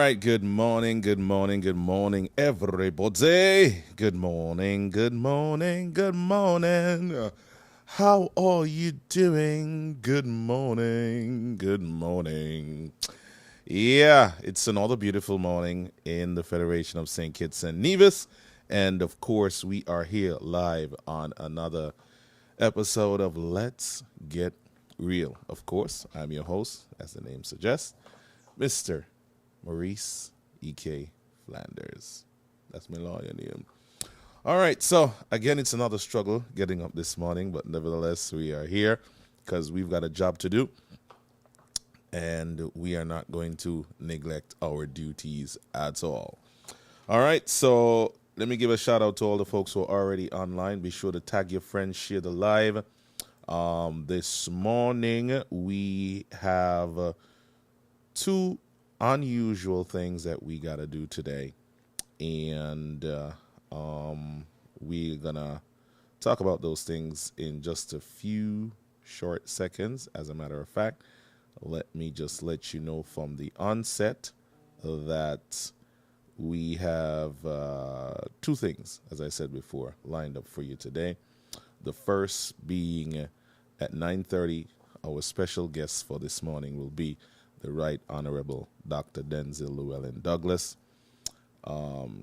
right, good morning, good morning, good morning, everybody. Good morning, good morning, good morning. How are you doing? Good morning, good morning. Yeah, it's another beautiful morning in the Federation of St. Kitts and Nevis. And of course, we are here live on another episode of Let's Get Real. Of course, I'm your host, as the name suggests, Mr. Maurice E.K. Flanders. That's my lawyer name. All right, so again, it's another struggle getting up this morning, but nevertheless, we are here because we've got a job to do, and we are not going to neglect our duties at all. All right, so let me give a shout out to all the folks who are already online. Be sure to tag your friends, share the live. This morning, we have two unusual things that we got to do today. And we're going to talk about those things in just a few short seconds. As a matter of fact, let me just let you know from the onset that we have two things, as I said before, lined up for you today. The first being at 9:30, our special guest for this morning will be the Right Honorable Dr. Denzil Douglas,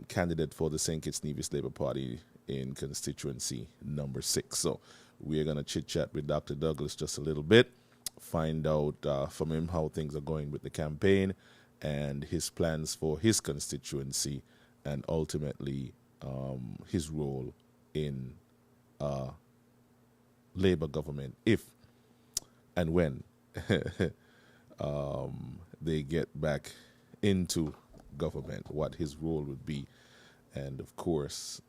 candidate for the St. Kitts Nevis Labour Party in constituency number 6. So we're going to chit-chat with Dr. Douglas just a little bit, find out from him how things are going with the campaign and his plans for his constituency, and ultimately his role in Labour government if and when they get back into government, what his role would be, and of course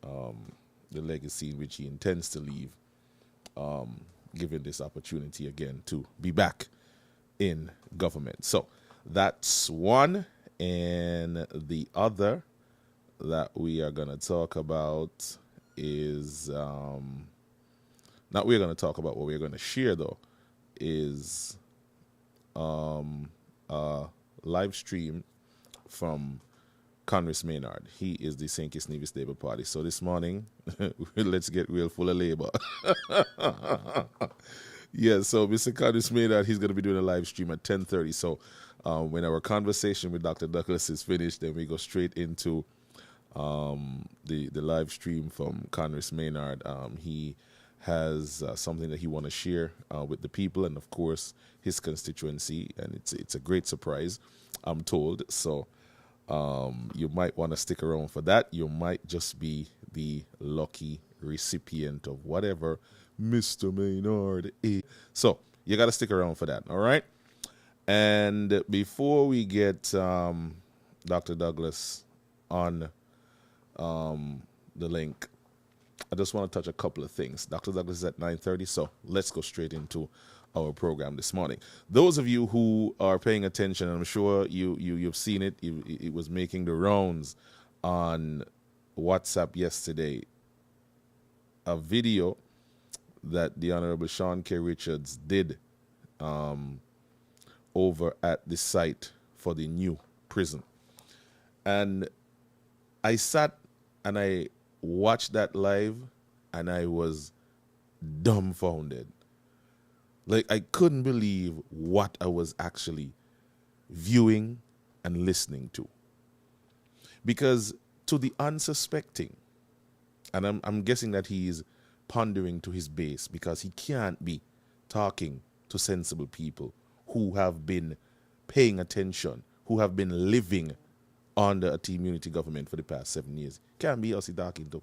the legacy in which he intends to leave, given this opportunity again to be back in government. So that's one. And the other that we are going to talk about is not we're going to talk about, what we're going to share though is a live stream from Congress Maynard. He is the St. Kitts Nevis Labour Party. So this morning, let's get real full of labor. Yeah, so Mr. Congress Maynard, he's going to be doing a live stream at 10:30. So when our conversation with Dr. Douglas is finished, then we go straight into the live stream from Congress Maynard. He has something that he want to share with the people and, of course, his constituency. And it's a great surprise, I'm told. So you might want to stick around for that. You might just be the lucky recipient of whatever Mr. Maynard is. So you got to stick around for that, all right? And before we get Dr. Douglas on the link, I just want to touch a couple of things. Dr. Douglas is at 9:30, so let's go straight into our program this morning. Those of you who are paying attention, I'm sure you've seen it. It was making the rounds on WhatsApp yesterday. A video that the Honorable Sean K. Richards did over at the site for the new prison. And I sat and I watched that live and I was dumbfounded. Like, I couldn't believe what I was actually viewing and listening to. Because to the unsuspecting, and I'm guessing that he's pondering to his base, because he can't be talking to sensible people who have been paying attention, who have been living under a team unity government for the past 7 years. Can't be us he talking to.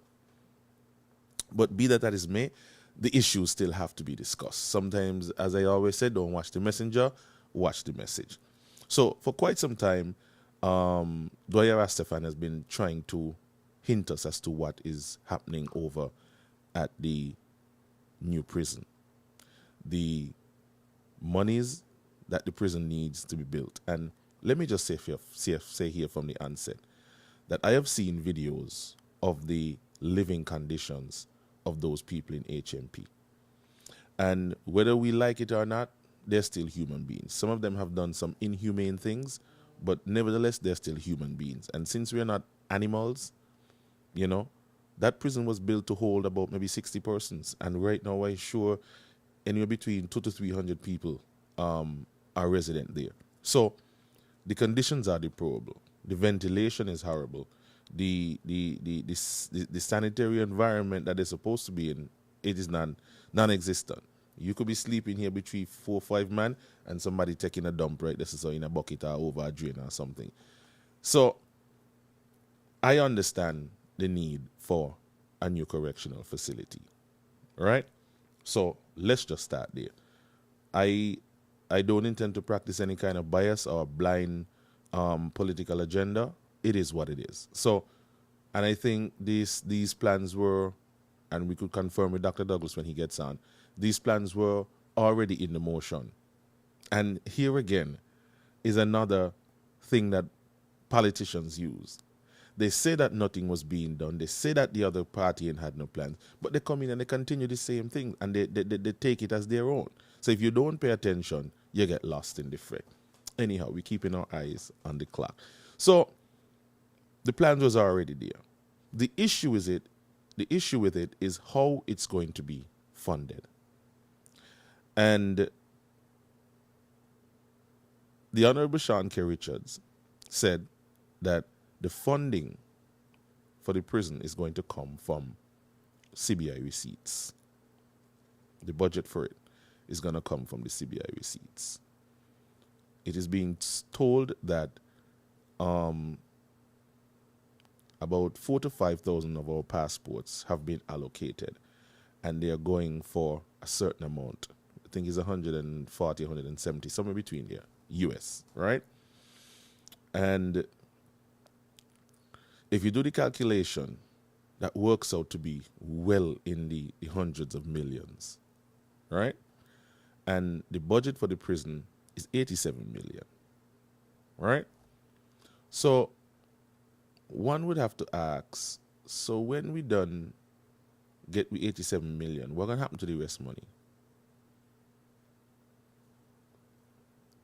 But be that as may, the issues still have to be discussed. Sometimes, as I always said, don't watch the messenger, watch the message. So for quite some time, Dwyer Rastafan has been trying to hint us as to what is happening over at the new prison. The monies that the prison needs to be built. And let me just say here from the onset that I have seen videos of the living conditions of those people in HMP. And whether we like it or not, they're still human beings. Some of them have done some inhumane things, but nevertheless, they're still human beings. And since we're not animals, you know, that prison was built to hold about maybe 60 persons. And right now, I'm sure anywhere between 200 to 300 people are resident there. So the conditions are deplorable. The ventilation is horrible. The sanitary environment that they're supposed to be in, it is non-existent. You could be sleeping here between 4 or 5 men and somebody taking a dump right this is in a bucket or over a drain or something. So I understand the need for a new correctional facility. Right? So let's just start there. I don't intend to practice any kind of bias or blind political agenda. It is what it is. So, and I think these plans were, and we could confirm with Dr. Douglas when he gets on, these plans were already in the motion. And here again is another thing that politicians use. They say that nothing was being done. They say that the other party had no plans. But they come in and they continue the same thing and they take it as their own. So if you don't pay attention, you get lost in the fray. Anyhow, we're keeping our eyes on the clock. So the plans was already there. The issue with it is how it's going to be funded. And the Honorable Sean K. Richards said that the funding for the prison is going to come from CBI receipts. The budget for it is going to come from the CBI receipts. It is being told that about 4,000 to 5,000 of our passports have been allocated, and they are going for a certain amount. I think it's 140, 170, somewhere between there, US, right? And if you do the calculation, that works out to be well in the hundreds of millions, right? And the budget for the prison is 87 million, right? So one would have to ask, so when we done get the 87 million, what gonna happen to the rest money?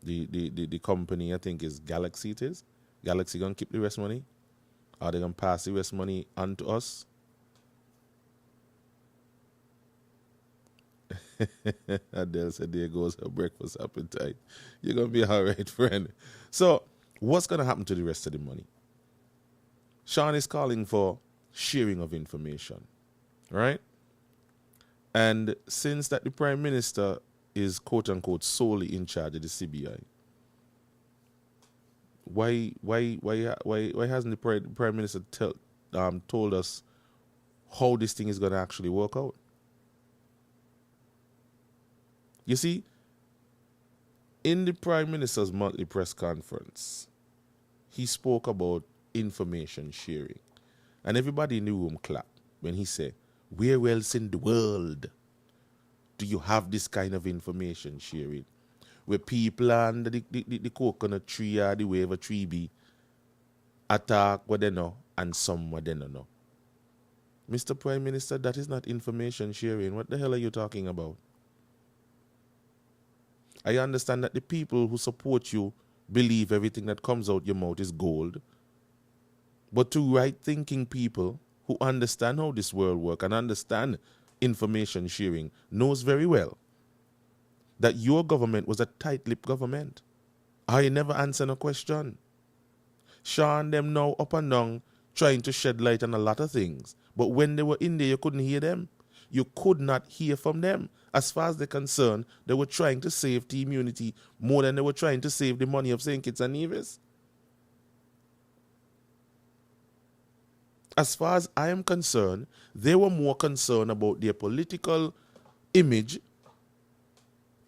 The company, I think, is Galaxy. It is Galaxy gonna keep the rest money? Are they gonna pass the rest money on to us? Adele said, there goes her breakfast appetite. You're gonna be all right, friend. So what's gonna happen to the rest of the money? Sean is calling for sharing of information, right? And since that the Prime Minister is quote unquote solely in charge of the CBI, why hasn't the Prime Minister told us how this thing is going to actually work out? You see, in the Prime Minister's monthly press conference, he spoke about information sharing. And everybody in the room clapped when he said, where else in the world do you have this kind of information sharing? Where people under the coconut tree or the waiver tree be attack what they know and some what they don't know. Mr. Prime Minister, that is not information sharing. What the hell are you talking about? I understand that the people who support you believe everything that comes out your mouth is gold. But to right-thinking people who understand how this world works and understand information sharing knows very well that your government was a tight-lipped government. I never answer no question. Sean them now up and down trying to shed light on a lot of things. But when they were in there, you couldn't hear them. You could not hear from them. As far as they're concerned, they were trying to save the immunity more than they were trying to save the money of St. Kitts and Nevis. As far as I am concerned, they were more concerned about their political image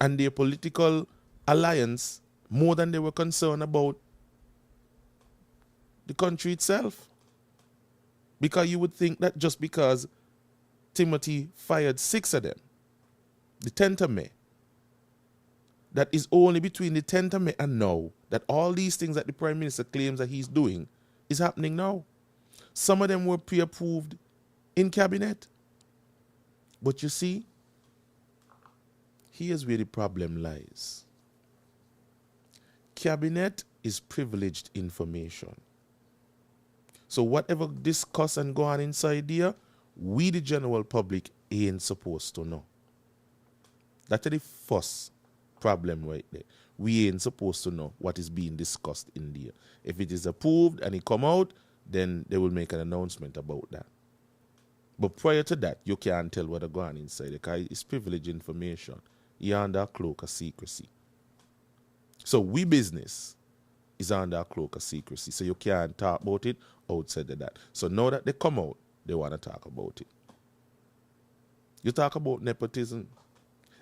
and their political alliance more than they were concerned about the country itself. Because you would think that just because Timothy fired 6 of them, the 10th of May, that is only between the 10th of May and now that all these things that the Prime Minister claims that he's doing is happening now. Some of them were pre-approved in cabinet. But you see, here's where the problem lies. cabinet is privileged information. So whatever discuss and go on inside there, we the general public ain't supposed to know. That's the first problem right there. We ain't supposed to know what is being discussed in there. If it is approved and it come out, then they will make an announcement about that. But prior to that, you can't tell what's going on inside because it's privileged information. You're under a cloak of secrecy. So we business is under a cloak of secrecy. So you can't talk about it outside of that. So now that they come out, they want to talk about it. You talk about nepotism.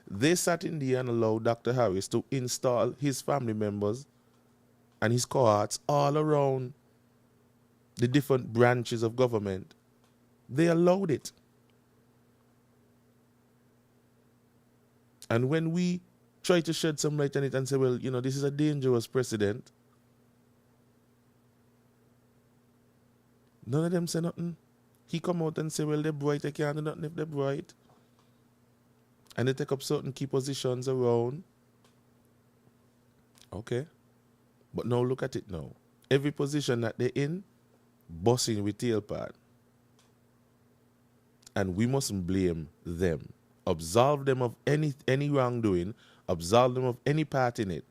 They sat in there and allowed Dr. Harris to install his family members and his cohorts all around the different branches of government. They allowed it. And when we try to shed some light on it and say, well, you know, this is a dangerous precedent, none of them say nothing. He come out and say, well, they're bright, they can't do nothing if they're bright. And they take up certain key positions around. Okay. But now look at it now. Every position that they're in, bossing with tail pad. And we mustn't blame them. Absolve them of any wrongdoing, absolve them of any part in it,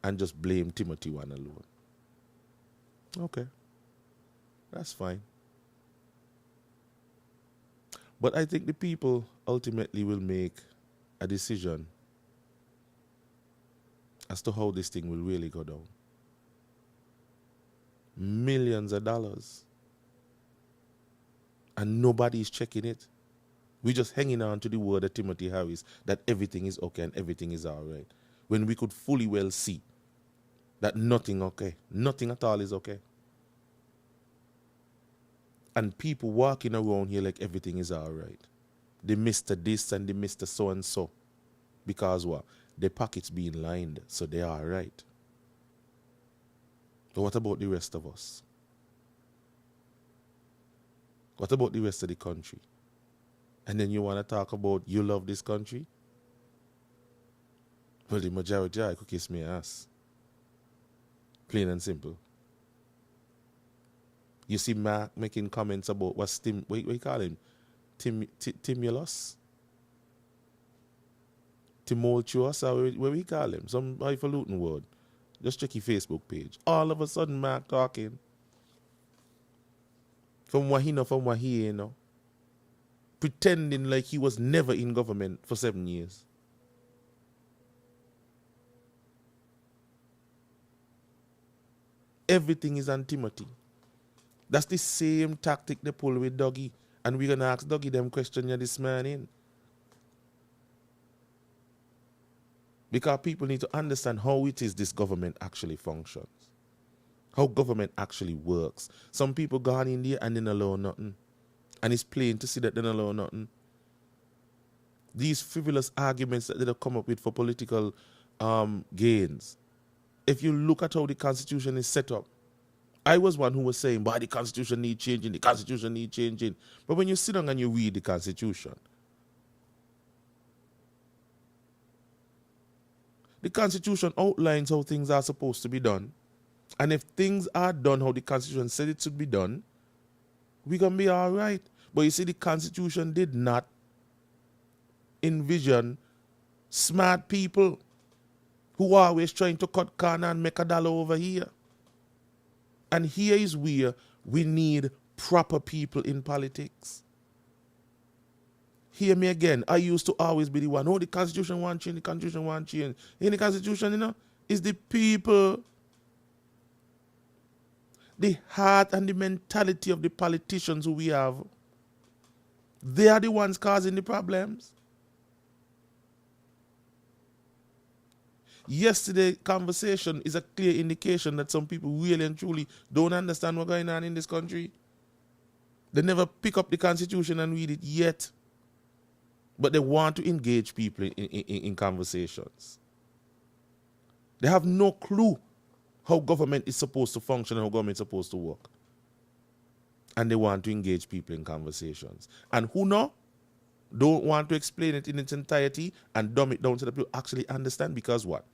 and just blame Timothy one alone. Okay. That's fine. But I think the people ultimately will make a decision as to how this thing will really go down. Millions of dollars. And nobody is checking it. We're just hanging on to the word of Timothy Harris that everything is okay and everything is all right. When we could fully well see that nothing okay. Nothing at all is okay. And people walking around here like everything is all right. They Mr. this and they Mr. so-and-so. Because what? Their pockets being lined, so they are all right. But what about the rest of us? What about the rest of the country? And then you want to talk about you love this country? Well, the majority I could kiss me ass. Plain and simple. You see Mark making comments about what you call him? Timulus? Tumultuous, or what we call him? Some highfalutin word. Just check your Facebook page. All of a sudden, Mark talking. From what he know, from what he ain't know. Pretending like he was never in government for 7 years. Everything is on Timothy. That's the same tactic they pull with Dougie. And we're going to ask Dougie them question this morning. Because people need to understand how it is this government actually functions. How government actually works. Some people gone in there and they don't allow nothing. And it's plain to see that they don't allow nothing. These frivolous arguments that they come up with for political gains. If you look at how the Constitution is set up, I was one who was saying, but the Constitution needs changing, the Constitution needs changing. But when you sit down and you read the Constitution, the Constitution outlines how things are supposed to be done. And if things are done how the Constitution said it should be done, we're going to be all right. But you see, the Constitution did not envision smart people who are always trying to cut corner and make a dollar over here. And here is where we need proper people in politics. Hear me again. I used to always be the one, oh, the Constitution won't change, the Constitution won't change. In the Constitution, you know, it's the people. The heart and the mentality of the politicians who we have. They are the ones causing the problems. Yesterday's conversation is a clear indication that some people really and truly don't understand what's going on in this country. They never pick up the Constitution and read it yet. But they want to engage people in conversations. They have no clue how government is supposed to function and how government is supposed to work. And they want to engage people in conversations. And who don't want to explain it in its entirety and dumb it down so that people actually understand. Because what?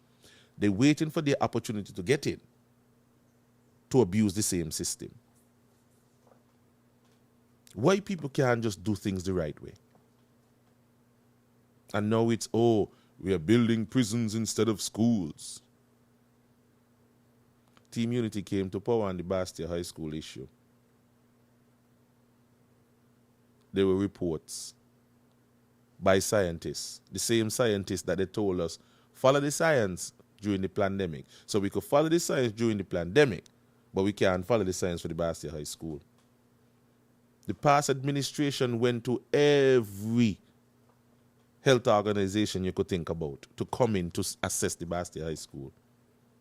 They're waiting for their opportunity to get in, to abuse the same system. Why people can't just do things the right way? And now it's, oh, we are building prisons instead of schools. Team Unity came to power on the Bastia High School issue. There were reports by scientists, the same scientists that they told us, follow the science during the pandemic. So we could follow the science during the pandemic, but we can't follow the science for the Bastia High School. The past administration went to every health organization you could think about to come in to assess the Bastia High School.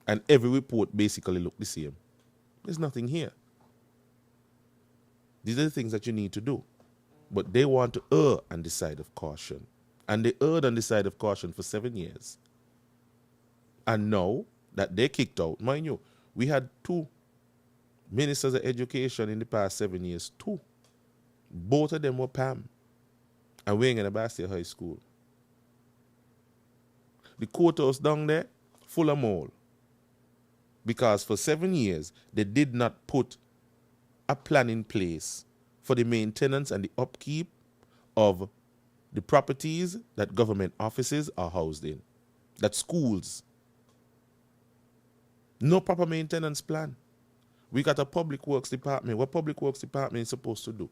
And every report basically looked the same. There's nothing here. These are the things that you need to do. But they want to err on the side of caution. And they erred on the side of caution for 7 years. And now that they kicked out, mind you, we had 2 ministers of education in the past 7 years. 2. Both of them were PAM. And we're in the Bastia High School. The courthouse down there, full of mold. Because for 7 years, they did not put a plan in place for the maintenance and the upkeep of the properties that government offices are housed in, that schools. No proper maintenance plan. We got a public works department. What public works department is supposed to do?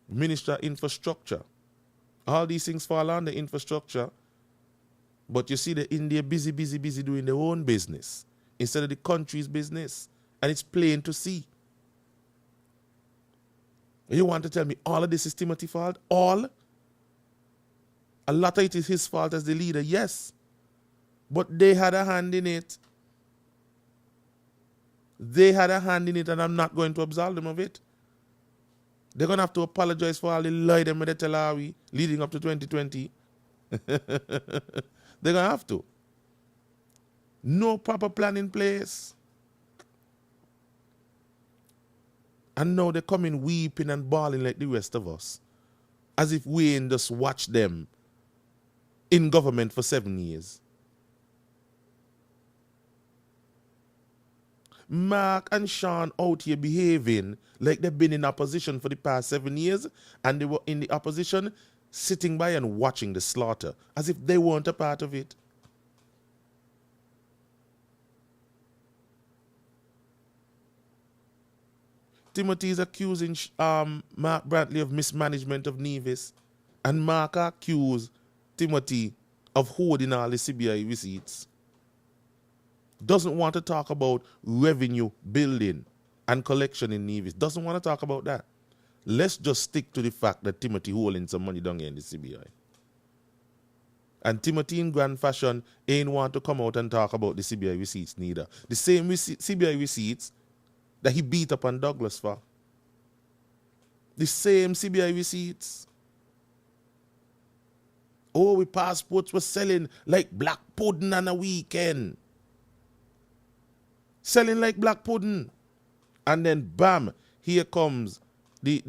Minister of Infrastructure. All these things fall under infrastructure. But you see they're in there busy doing their own business instead of the country's business. And it's plain to see. You want to tell me all of this is Timothy's fault? All? A lot of it is his fault as the leader, yes. But they had a hand in it. They had a hand in it, and I'm not going to absolve them of it. They're going to have to apologize for all the lie them with the tell are we leading up to 2020. They're going to have to. No proper plan in place. And now they're coming weeping and bawling like the rest of us. As if we ain't just watch them in government for 7 years. Mark and Sean out here behaving like they've been in opposition for the past 7 years, and they were in the opposition sitting by and watching the slaughter as if they weren't a part of it. Timothy is accusing Mark Brantley of mismanagement of Nevis, and Mark accused Timothy of hoarding all the CBI receipts. Doesn't want to talk about revenue building and collection in Nevis. Doesn't want to talk about that. Let's just stick to the fact that Timothy holding some money down here in the CBI. And Timothy in grand fashion ain't want to come out and talk about the CBI receipts neither. The same CBI receipts that he beat up on Douglas for. The same CBI receipts. Oh, we passports were selling like black pudding on a weekend. Selling like black pudding. And then bam, here comes the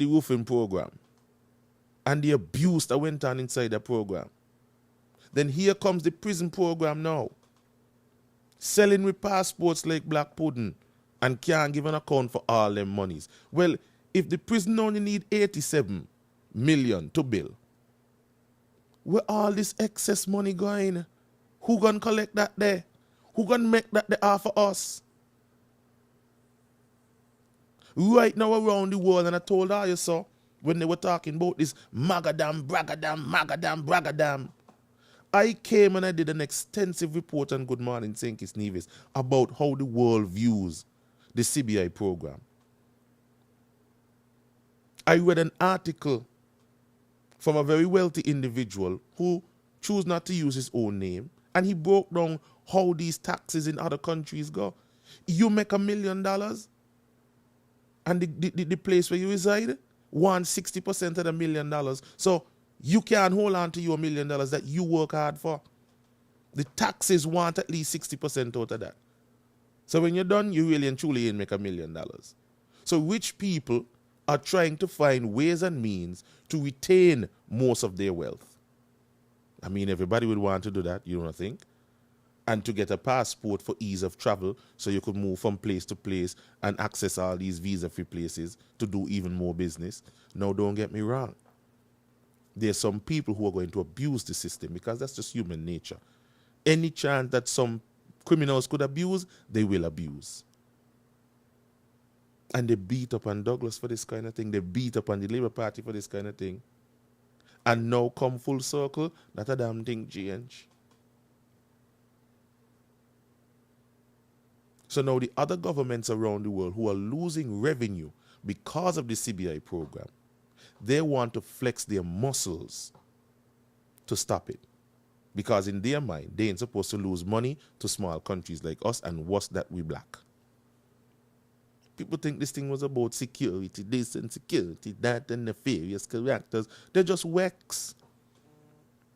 roofing program. And the abuse that went on inside the program. Then here comes the prison program now. Selling with passports like black pudding. And can't give an account for all them monies. Well, if the prison only need 87 million to bill, where all this excess money going? Who gonna collect that there? Who gonna make that there offer us? Right now around the world, and I told all you so, when they were talking about this magadam, bragadam, I came and I did an extensive report on Good Morning St. Kitts Nevis about how the world views the CBI program. I read an article from a very wealthy individual who chose not to use his own name, and he broke down how these taxes in other countries go. You make $1 million, and the place where you reside wants 60% of the $1 million. So you can't hold on to your $1 million that you work hard for. The taxes want at least 60% out of that. So when you're done, you really and truly ain't make $1 million. So rich people are trying to find ways and means to retain most of their wealth. I mean, everybody would want to do that, you don't think? And to get a passport for ease of travel so you could move from place to place and access all these visa-free places to do even more business. Now, don't get me wrong. There's some people who are going to abuse the system because that's just human nature. Any chance that some criminals could abuse, they will abuse. And they beat up on Douglas for this kind of thing. They beat up on the Labour Party for this kind of thing. And now come full circle, not a damn thing change. So now the other governments around the world who are losing revenue because of the CBI program, they want to flex their muscles to stop it. Because in their mind, they ain't supposed to lose money to small countries like us, and worse that we black. People think this thing was about security, this and security, that, and nefarious characters. They're just wrecks.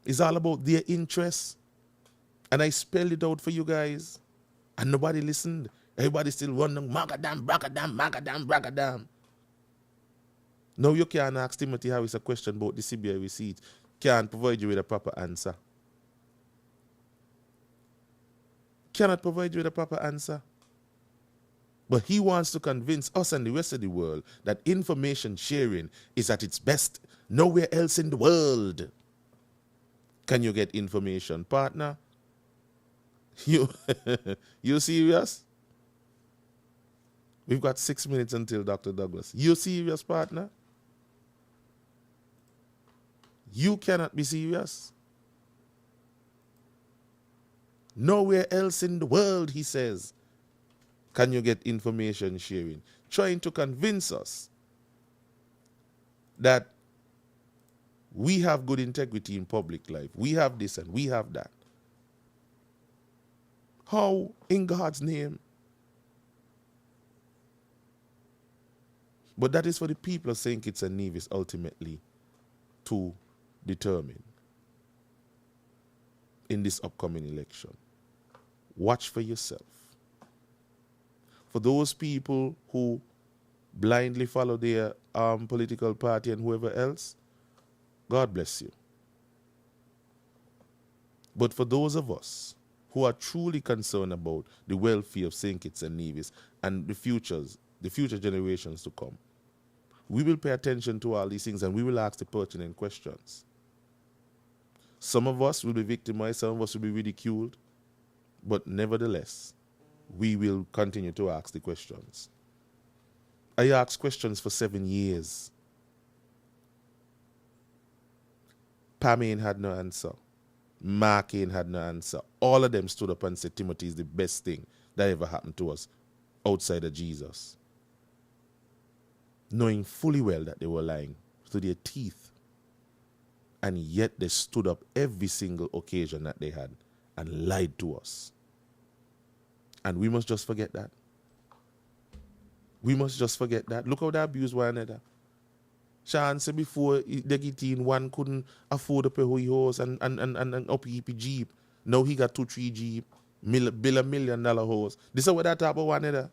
It's all about their interests. And I spelled it out for you guys. And nobody listened. Everybody still wondering, Magadam, Bragadam, Magadam, Bragadam. Now you can't ask Timothy Harris a question about the CBI receipt. Can't provide you with a proper answer. Cannot provide you with a proper answer. But he wants to convince us and the rest of the world that information sharing is at its best nowhere else in the world. Can you get information, partner? You serious? We've got 6 minutes until Dr. Douglas. You serious, partner? You cannot be serious. Nowhere else in the world, he says, can you get information sharing. Trying to convince us that we have good integrity in public life. We have this and we have that. How in God's name? But that is for the people of St. Kitts and Nevis ultimately to determine in this upcoming election. Watch for yourself. For those people who blindly follow their political party and whoever else, God bless you. But for those of us who are truly concerned about the welfare of St. Kitts and Nevis and the future generations to come, we will pay attention to all these things and we will ask the pertinent questions. Some of us will be victimized, some of us will be ridiculed, but nevertheless, we will continue to ask the questions. I asked questions for 7 years. Pam ain't had no answer. Mark ain't had no answer. All of them stood up and said Timothy is the best thing that ever happened to us outside of Jesus. Knowing fully well that they were lying to their teeth. And yet they stood up every single occasion that they had and lied to us. And we must just forget that. We must just forget that. Look how they abuse one another. Sean said before they get in, one couldn't afford to pay his horse and up he Jeep. Now he got 2-3 Jeep, bill $1 million horse. This is what that type of one another.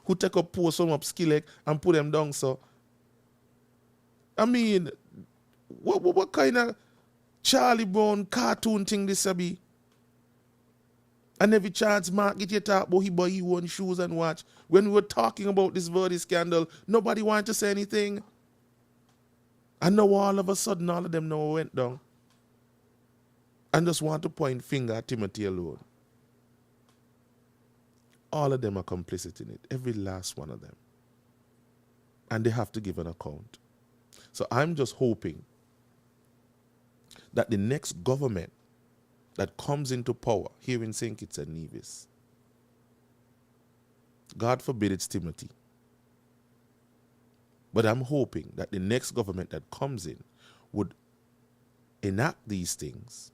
Who take up post some up skillet and put them down so. I mean, what kind of Charlie Brown cartoon thing this be? And every chance Mark get your talk about he buy his own shoes and watch. When we were talking about this Verdi scandal, nobody wanted to say anything. And now all of a sudden, all of them now went down. And just want to point finger at Timothy alone. All of them are complicit in it. Every last one of them. And they have to give an account. So I'm just hoping that the next government that comes into power here in St. Kitts and Nevis, God forbid it's Timothy, but I'm hoping that the next government that comes in would enact these things,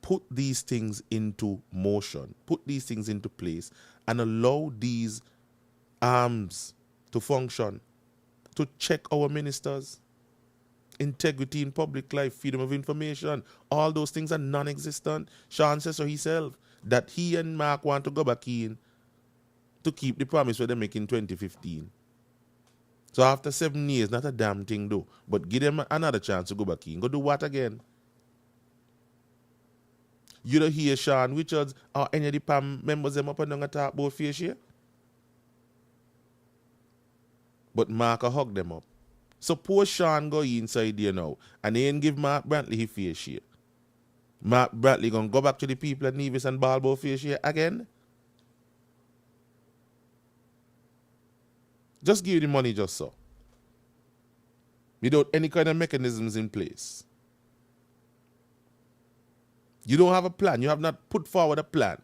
put these things into motion, put these things into place, and allow these arms to function, to check our ministers. Integrity in public life, freedom of information, all those things are non-existent. Sean says so himself that he and Mark want to go back in to keep the promise where they make in 2015. So after 7 years, not a damn thing though, but give them another chance to go back in. Go do what again? You don't hear Sean Richards or any of the PAM members them up and down and talk about fair share. But Mark a hug them up. Suppose Sean go inside there now and he ain't give Mark Brantley his fair share. Mark Brantley gonna go back to the people at Nevis and ball about fair share again? Just give you the money just so. Without any kind of mechanisms in place. You don't have a plan. You have not put forward a plan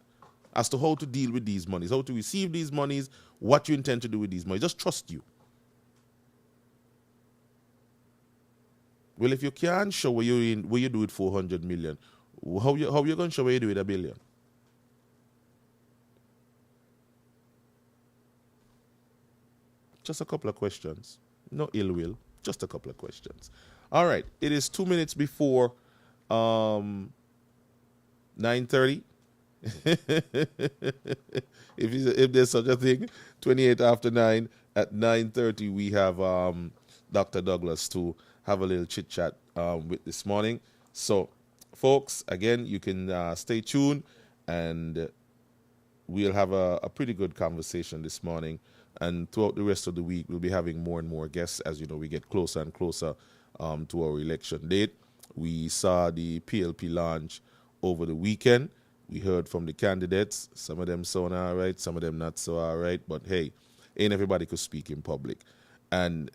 as to how to deal with these monies, how to receive these monies, what you intend to do with these monies. Just trust you. Well, if you can't show where you do with 400 million, how you going to show where you do with $1 billion? Just a couple of questions. No ill will. Just a couple of questions. All right. It is 2 minutes before 9:30. if there's such a thing, 28 after 9. At 9:30, we have Dr. Douglas to have a little chit chat with this morning. So, folks, again, you can stay tuned, and we'll have a pretty good conversation this morning. And throughout the rest of the week, we'll be having more and more guests. As you know, we get closer and closer to our election date. We saw the PLP launch over the weekend. We heard from the candidates. Some of them sound all right, some of them not so all right. But hey, ain't everybody could speak in public. And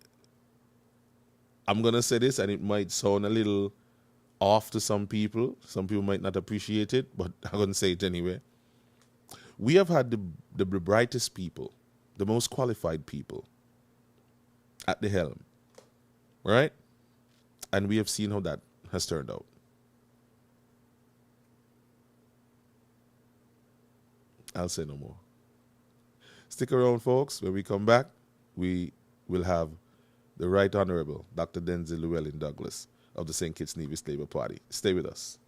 I'm going to say this, and it might sound a little off to some people. Some people might not appreciate it, but I'm going to say it anyway. We have had the brightest people, the most qualified people at the helm, right? And we have seen how that has turned out. I'll say no more. Stick around, folks. When we come back, we will have the Right Honorable Dr. Denzil Douglas of the St. Kitts Nevis Labour Party. Stay with us.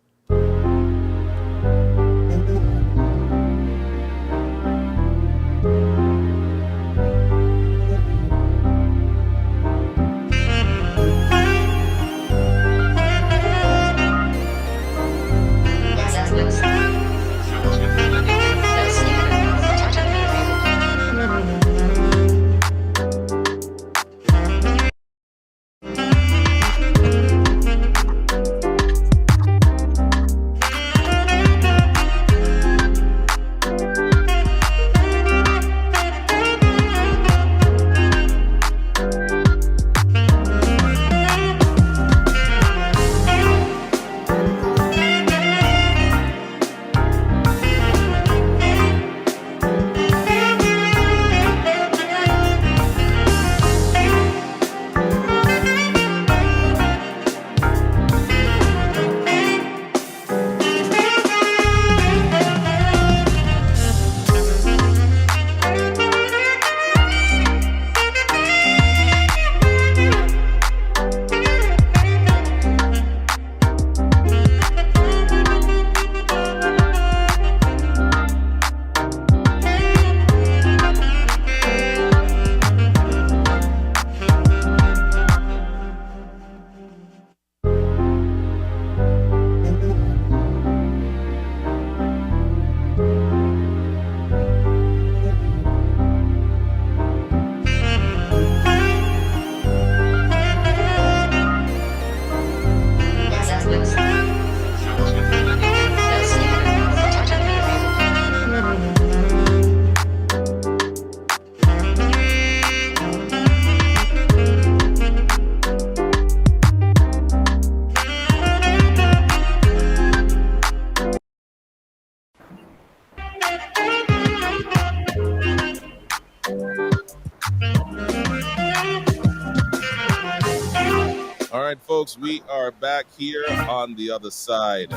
Folks, we are back here on the other side.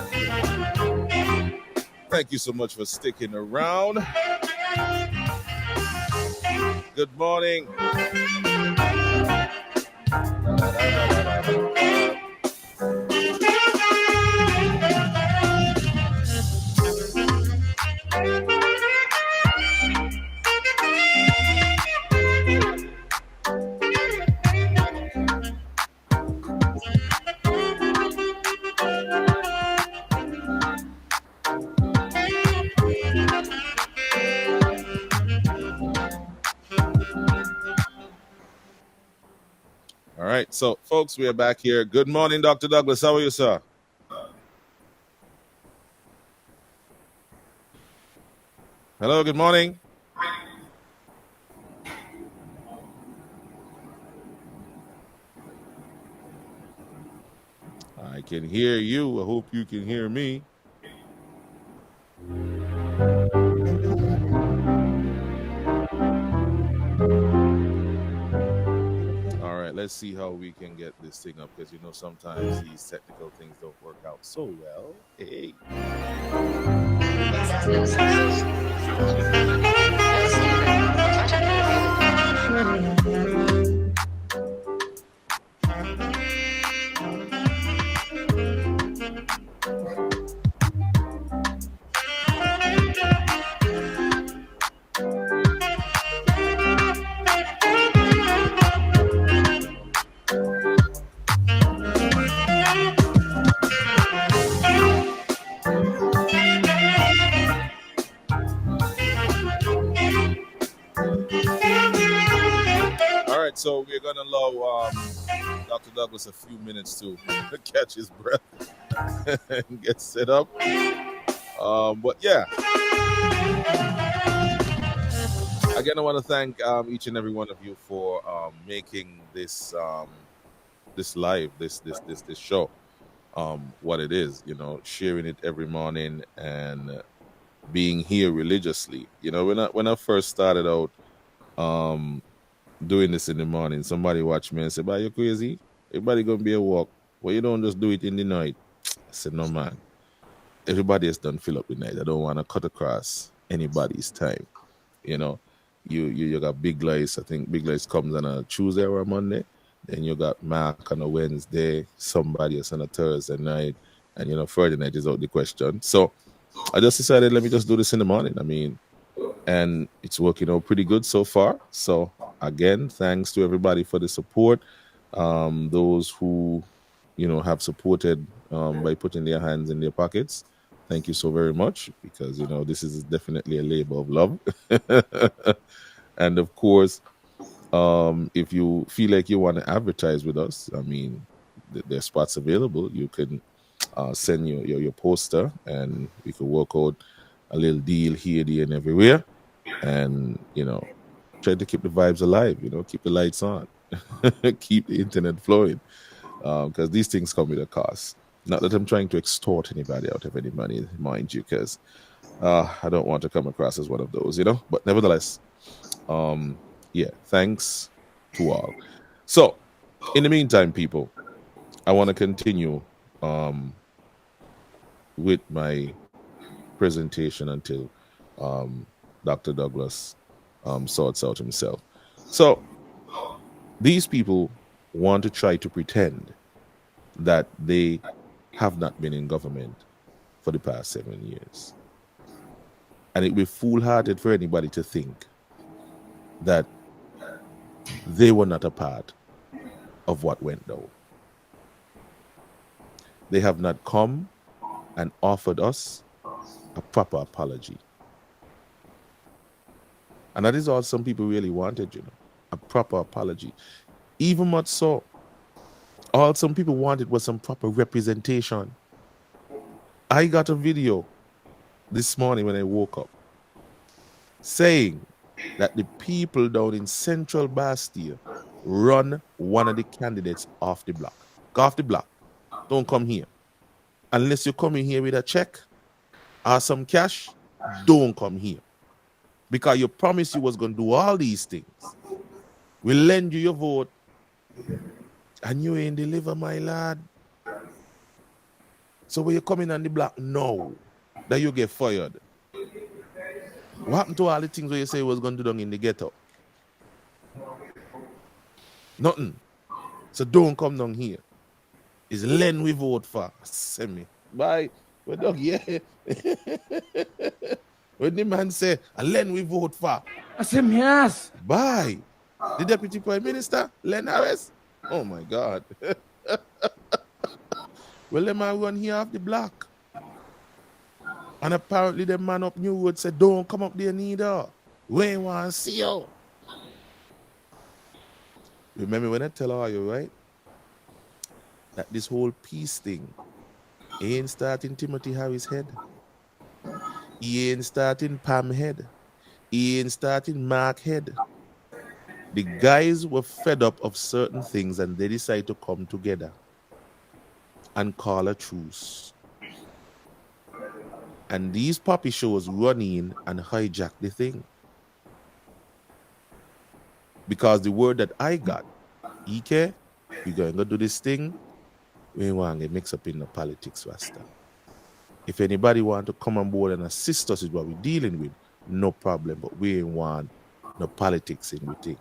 Thank you so much for sticking around. Good morning. All right, so folks, we are back here. Good morning, Dr. Douglas. How are you, sir? Hello, good morning. I can hear you. I hope you can hear me. All right, let's see how we can get this thing up because you know sometimes these technical things don't work out so well. Hey. All right, so we're gonna allow Dr. Douglas a few minutes to catch his breath and get set up. But yeah, again, I want to thank each and every one of you for making this this live, this show, what it is. You know, sharing it every morning and being here religiously. You know, when I first started out doing this in the morning, somebody watched me and said, "But you crazy? Everybody gonna be a walk. Well, you don't just do it in the night." I said, "No, man. Everybody has done fill up the night. I don't want to cut across anybody's time. You know, you got Big Lights. I think Big Lights comes on a Tuesday or a Monday. Then you got Mark on a Wednesday, somebody else on a Thursday night, and you know Friday night is out the question. So I just decided let me just do this in the morning. I mean, and it's working out pretty good so far. So again, thanks to everybody for the support. Those who you know have supported by putting their hands in their pockets. Thank you so very much because you know this is definitely a labor of love. And of course, if you feel like you want to advertise with us, I mean, there's spots available. You can send your poster, and we could work out a little deal here, there, and everywhere, and you know, try to keep the vibes alive. You know, keep the lights on, keep the internet flowing, because these things come with a cost. Not that I'm trying to extort anybody out of any money, mind you, because I don't want to come across as one of those, you know. But nevertheless, yeah, thanks to all. So, in the meantime, people, I want to continue with my presentation until Dr. Douglas sorts out himself. So, these people want to try to pretend that they have not been in government for the past 7 years. And it would be foolhardy for anybody to think that they were not a part of what went down. They have not come and offered us a proper apology. And that is all some people really wanted, you know, a proper apology. Even much so, all some people wanted was some proper representation. I got a video this morning when I woke up saying that the people down in Central Bastille run one of the candidates off the block. Go off the block. Don't come here. Unless you're coming here with a check or some cash, don't come here. Because you promised you was going to do all these things. We'll lend you your vote and you ain't deliver, my lad. So when you come in on the block now, that you get fired. What happened to all the things where you say you was going to do down in the ghetto? Nothing. So don't come down here. It's Len we vote for. Send me. Bye. We're done, yeah. When the man say, Len we vote for. I said, yes. Bye. The Deputy Prime Minister, Len Harris. Oh my God. Well, the man run here off the block. And apparently the man up New Road said, don't come up there neither. We ain't want to see you. Remember when I tell all you, right, that this whole peace thing ain't starting Timothy Harris' head. He ain't starting Pam head. He ain't starting Mark head. The guys were fed up of certain things and they decided to come together and call a truce. And these puppy shows run in and hijack the thing. Because the word that I got, Ike, we're going to do this thing, we ain't want to get mixed up in the politics, Rasta. If anybody want to come on board and assist us with what we're dealing with, no problem. But we ain't want no politics in the thing.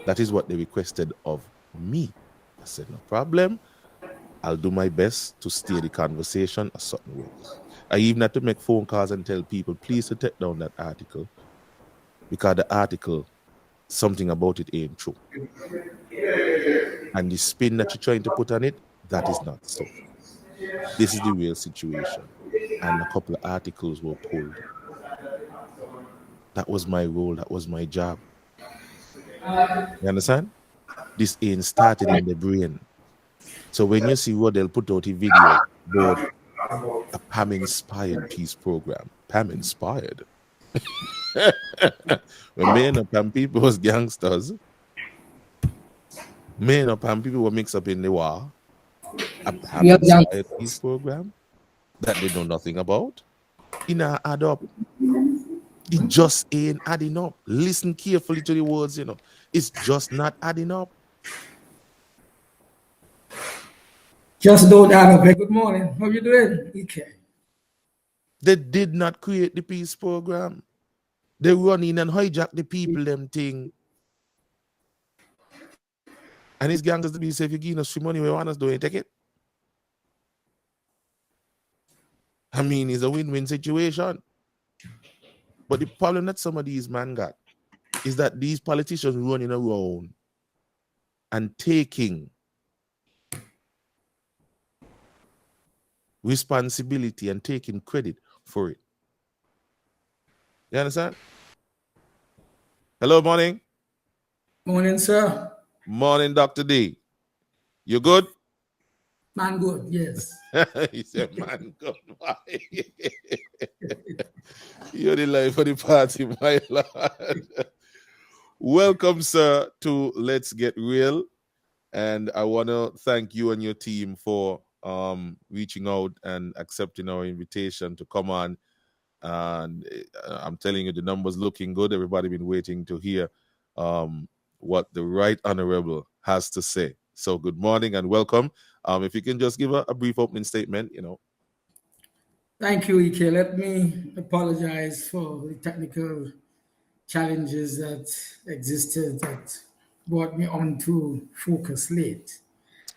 That is what they requested of me. I said, no problem. I'll do my best to steer the conversation a certain way. I even had to make phone calls and tell people, please to take down that article. Because the article, something about it ain't true. And the spin that you're trying to put on it, that is not so. This is the real situation. And a couple of articles were pulled. That was my role. That was my job. You understand? This ain't started in the brain. So when you see what they'll put out a video about a Pam-inspired peace program, Pam-inspired. When me and Pam people was gangsters, me and Pam people were mixed up in the war. A Pam-inspired peace program that they know nothing about. It not add up. It just ain't adding up. Listen carefully to the words, you know. It's just not adding up. Just don't add up. Good morning. How you doing, EK? They did not create the peace program. They run in and hijack the people, them thing. And these gangsters to be say, if you give us free money, we want us to take it. I mean, it's a win-win situation. But the problem that some of these men got is that these politicians running around and taking responsibility and taking credit for it. You understand? Hello, morning. Morning, sir. Morning, Dr. D. You good? Man good, yes. He said, man good. Why? You're the life of the party, my lord. Welcome, sir, to Let's Get Real. And I want to thank you and your team for reaching out and accepting our invitation to come on. And I'm telling you, the numbers looking good. Everybody been waiting to hear what the Right Honorable has to say. So good morning and welcome. If you can just give a brief opening statement, you know. Thank you, EK. Let me apologize for the technical challenges that existed that brought me on to focus late.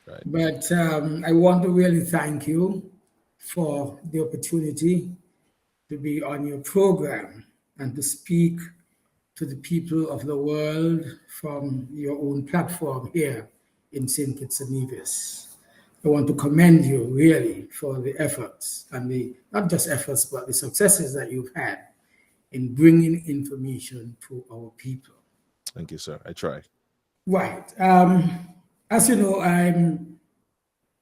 Right. But I want to really thank you for the opportunity to be on your program and to speak to the people of the world from your own platform here in St. Kitts and Nevis. I want to commend you really for the efforts and not just efforts, but the successes that you've had in bringing information to our people. Thank you, sir. I try. Right. As you know, I'm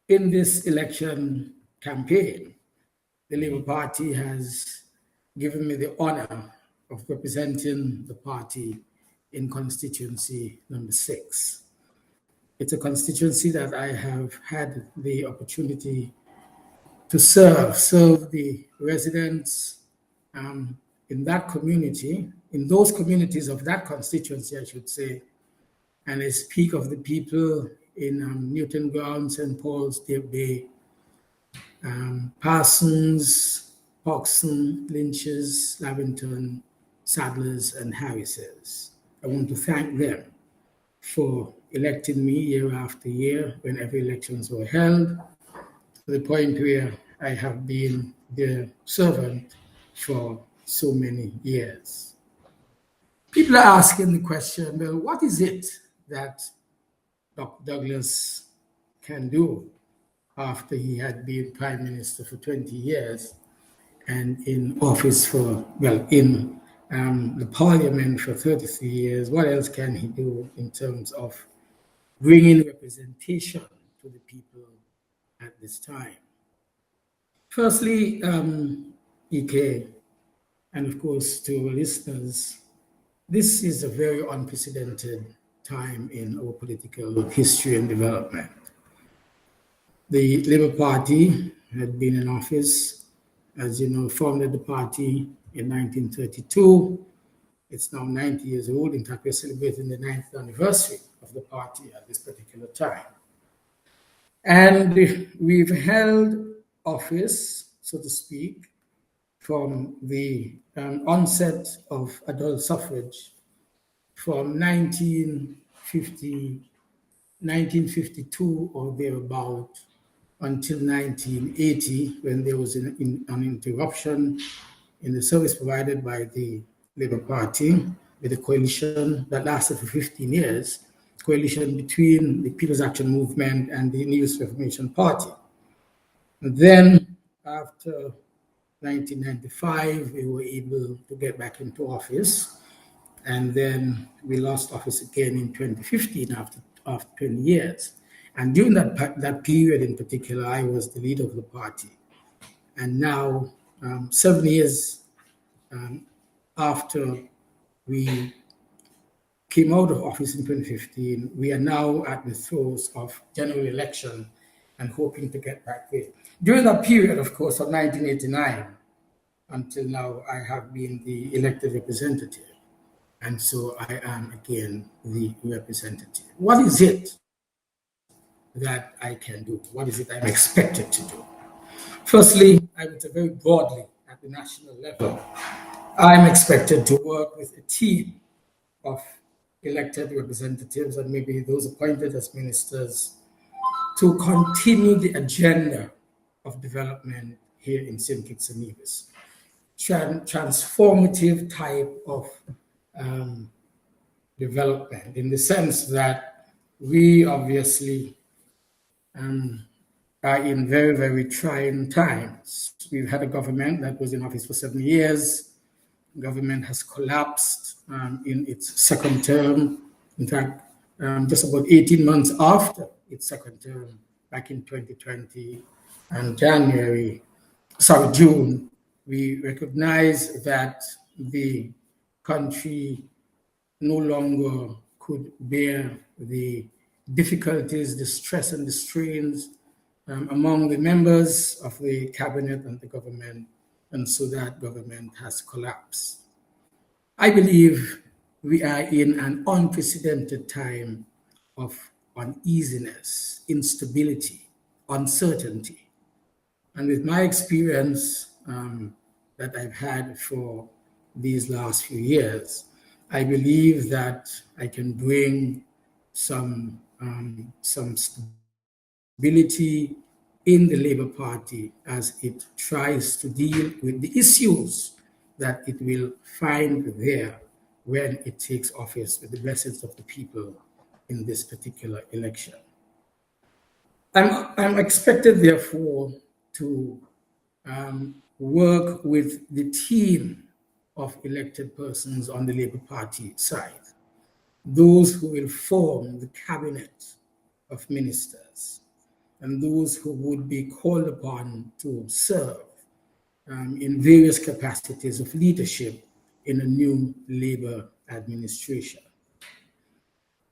in this election campaign. The Labour Party has given me the honor of representing the party in constituency number 6. It's a constituency that I have had the opportunity to serve the residents in that community, in those communities of that constituency, I should say. And I speak of the people in Newton Ground, St. Paul's, Deep Bay, Parsons, Hoxton, Lynches, Lavington, Sadlers, and Harrises. I want to thank them for electing me year after year whenever elections were held, to the point where I have been their servant for so many years. People are asking the question, well, what is it that Dr. Douglas can do after he had been Prime Minister for 20 years and in office for, well, in the parliament for 33 years. What else can he do in terms of bringing representation to the people at this time? Firstly, EK, and of course to our listeners, this is a very unprecedented time in our political history and development. The Labour Party had been in office, as you know, founded the party in 1932. It's now 90 years old. In fact, we're celebrating the 90th anniversary of the party at this particular time. And we've held office, so to speak, from the onset of adult suffrage from 1952 or thereabout until 1980, when there was an interruption in the service provided by the Labour Party with a coalition that lasted for 15 years, coalition between the People's Action Movement and the Nevis Reformation Party. And then after 1995, we were able to get back into office. And then we lost office again in 2015 after 20 years. And during that period in particular, I was the leader of the party. And now, 7 years after we came out of office in 2015, we are now at the throes of general election and hoping to get back there. During that period, of course, of 1989 until now, I have been the elected representative. And so I am again the representative. What is it that I can do? What is it I'm expected to do? Firstly, I would say very broadly at the national level, I'm expected to work with a team of elected representatives and maybe those appointed as ministers to continue the agenda of development here in St. Kitts and Nevis. Transformative type of development, in the sense that we obviously are in very, very trying times. We've had a government that was in office for 7 years. Government has collapsed in its second term. In fact, just about 18 months after its second term, back in 2020 and June, we recognized that the country no longer could bear the difficulties, the stress and the strains among the members of the cabinet and the government, and so that government has collapsed. I believe we are in an unprecedented time of uneasiness, instability, uncertainty. And with my experience that I've had for these last few years, I believe that I can bring some stability in the Labour Party as it tries to deal with the issues that it will find there when it takes office with the blessings of the people in this particular election. I'm expected, therefore, to work with the team of elected persons on the Labour Party side, those who will form the cabinet of ministers, and those who would be called upon to serve in various capacities of leadership in a new Labour administration.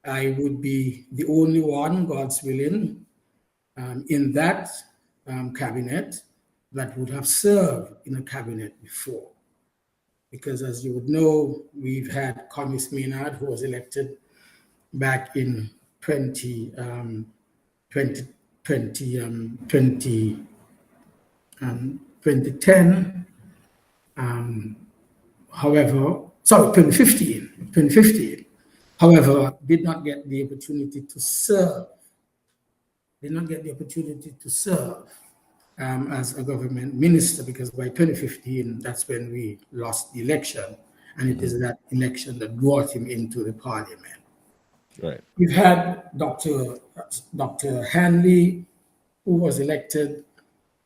I would be the only one, God's willing, in that cabinet that would have served in a cabinet before. Because as you would know, we've had Congress Maynard, who was elected back in 2010. However, 2015. However, did not get the opportunity to serve. As a government minister, because by 2015, that's when we lost the election, and it is that election that brought him into the parliament. Right. We've had Dr. Hanley, who was elected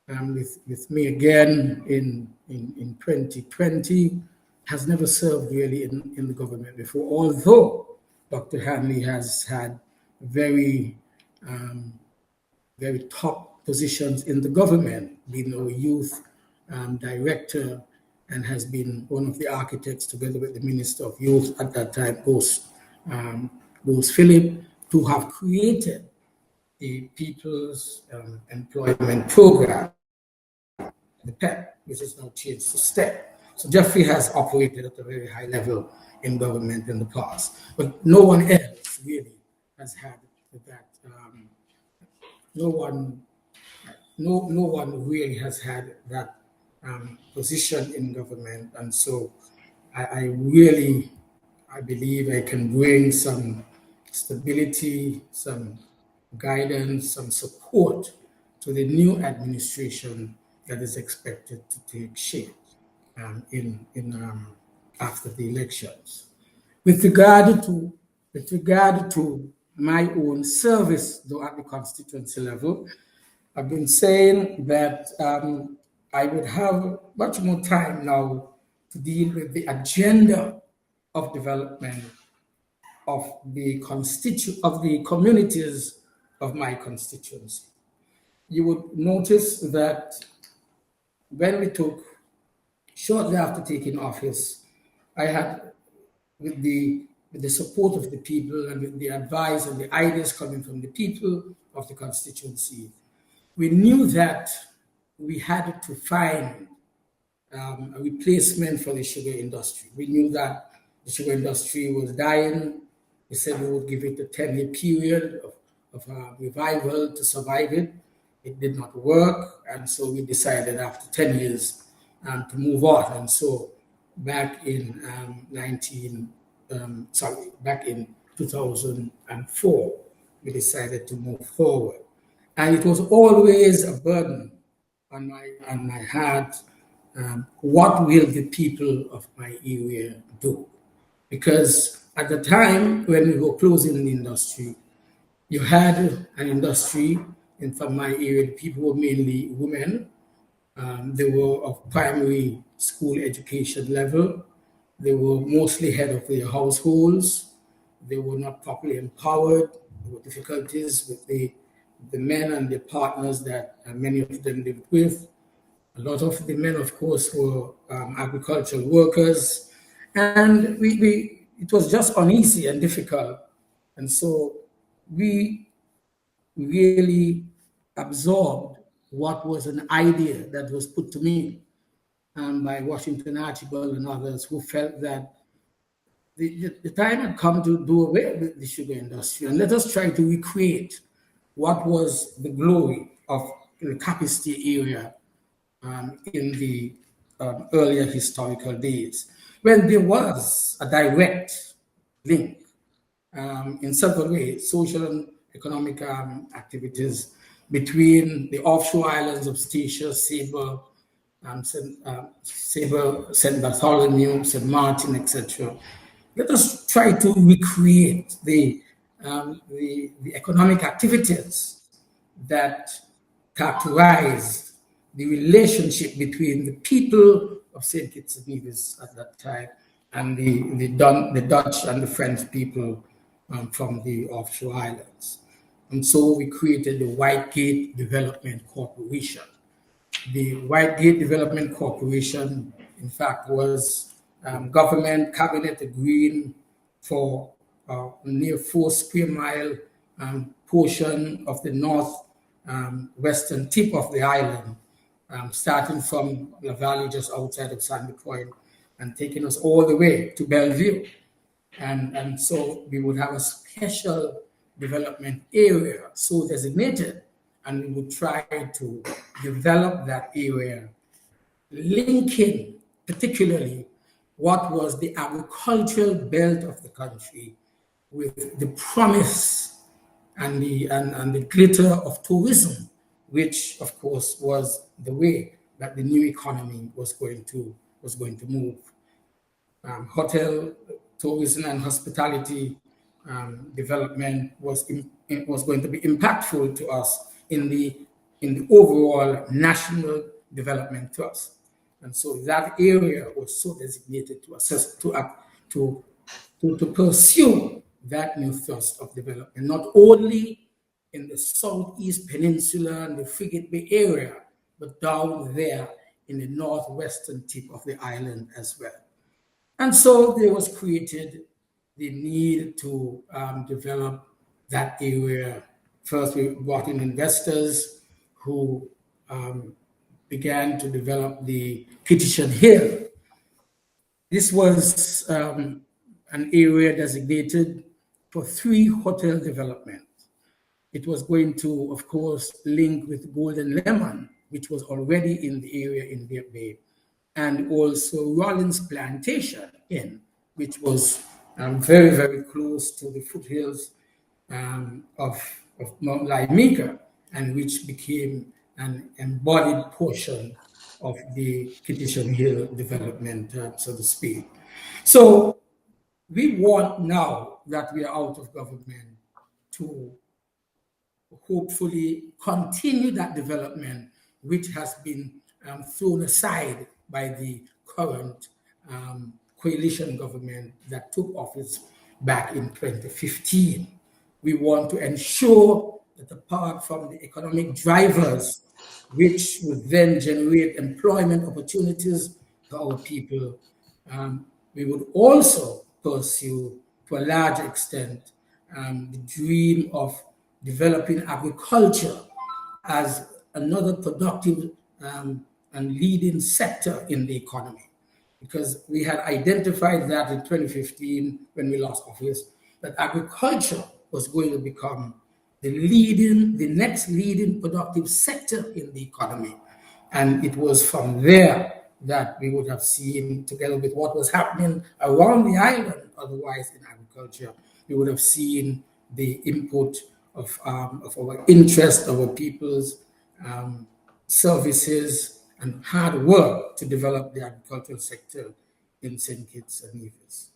with me again in 2020, has never served really in the government before, although Dr. Hanley has had very, very top positions in the government, being a youth director, and has been one of the architects, together with the Minister of Youth at that time, Bruce Philip, to have created the People's Employment Program, the PEP, which is now changed to STEP. So Jeffrey has operated at a very high level in government in the past, but no one else really has had that. No one really has had that position in government, and so I believe I can bring some stability, some guidance, some support to the new administration that is expected to take shape after the elections. With regard to my own service, though at the constituency level, I've been saying that I would have much more time now to deal with the agenda of development of the communities of my constituency. You would notice that when we took, shortly after taking office, I had, with the support of the people and with the advice and the ideas coming from the people of the constituency, we knew that we had to find a replacement for the sugar industry. We knew that the sugar industry was dying. We said we would give it a 10-year period of revival to survive it. It did not work, and so we decided after 10 years to move on. And so back in 2004, we decided to move forward. And it was always a burden on my heart. What will the people of my area do? Because at the time when we were closing the industry, you had an industry, and from my area, the people were mainly women. They were of primary school education level. They were mostly head of their households. They were not properly empowered. There were difficulties with the men and their partners that many of them lived with. A lot of the men, of course, were agricultural workers, and it was just uneasy and difficult. And so we really absorbed what was an idea that was put to me by Washington Archibald and others, who felt that the time had come to do away with the sugar industry, and let us try to recreate what was the glory of the Capacity area in the earlier historical days, when there was a direct link in several ways, social and economic activities between the offshore islands of Statia, Sable, St. Bartholomew, St. Martin, etc. Let us try to recreate the economic activities that characterize the relationship between the people of St. Kitts and Nevis at that time and the Dutch and the French people from the offshore islands. And so we created the Whitegate Development Corporation. The Whitegate Development Corporation, in fact, was government cabinet agreeing for near 4 square mile portion of the north western tip of the island, starting from the valley just outside of Sandy Point and taking us all the way to Bellevue. And so we would have a special development area so designated, and we would try to develop that area, linking particularly what was the agricultural belt of the country with the promise and the glitter of tourism, which of course was the way that the new economy was going to move. Hotel tourism and hospitality development was going to be impactful to us in the overall national development thrust. And so that area was so designated to assess, to pursue that new thrust of development, not only in the Southeast Peninsula and the Frigate Bay area, but down there in the northwestern tip of the island as well. And so there was created the need to develop that area. First, we brought in investors who began to develop the Petition Hill. This was an area designated for 3 hotel developments. It was going to, of course, link with Golden Lemon, which was already in the area in Deep Bay, and also Rollins Plantation Inn, which was very, very close to the foothills of Mount Laimika, and which became an embodied portion of the Petition Hill development, so to speak. So we want, now that we are out of government, to hopefully continue that development, which has been thrown aside by the current coalition government that took office back in 2015. We want to ensure that apart from the economic drivers, which would then generate employment opportunities for our people, we would also pursue, to a large extent, the dream of developing agriculture as another productive and leading sector in the economy. Because we had identified that in 2015, when we lost office, that agriculture was going to become the next leading productive sector in the economy. And it was from there that we would have seen, together with what was happening around the island, otherwise in agriculture, we would have seen the input of our interest, our people's services and hard work to develop the agricultural sector in St. Kitts and Nevis.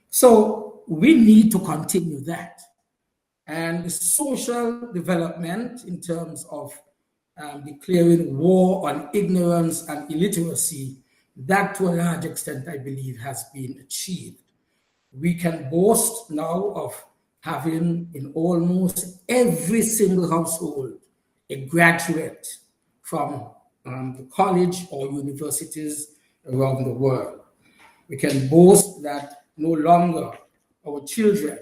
So we need to continue that. And the social development in terms of declaring war on ignorance and illiteracy, that to a large extent, I believe, has been achieved. We can boast now of having in almost every single household a graduate from the college or universities around the world. We can boast that no longer our children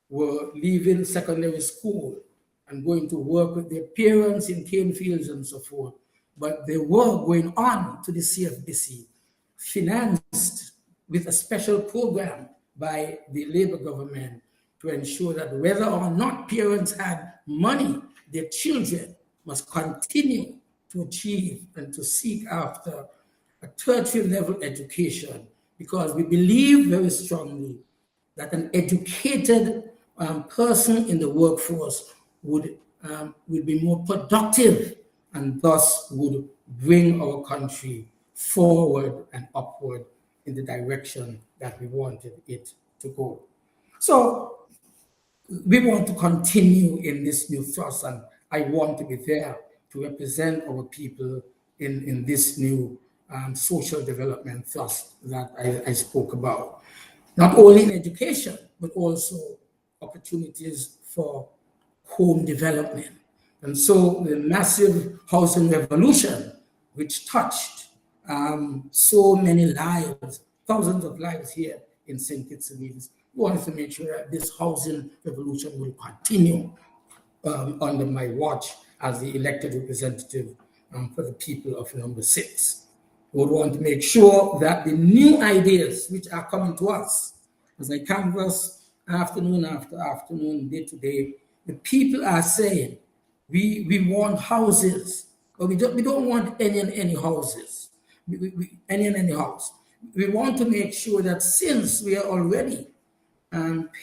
were leaving secondary school and going to work with their parents in cane fields and so forth, but they were going on to the CFDC, financed with a special program by the Labour government to ensure that whether or not parents had money, their children must continue to achieve and to seek after a tertiary level education, because we believe very strongly that an educated person in the workforce would be more productive and thus would bring our country forward and upward in the direction that we wanted it to go. So we want to continue in this new thrust, and I want to be there to represent our people in this new social development thrust that I spoke about. Not only in education, but also opportunities for home development. And so the massive housing revolution, which touched so many lives, thousands of lives here in St. Kitts and Nevis, we wanted to make sure that this housing revolution will continue under my watch as the elected representative for the people of Number 6. We would want to make sure that the new ideas which are coming to us, as I canvass afternoon after afternoon, day to day, the people are saying, we want houses, but we don't want any houses, any house. We want to make sure that since we are already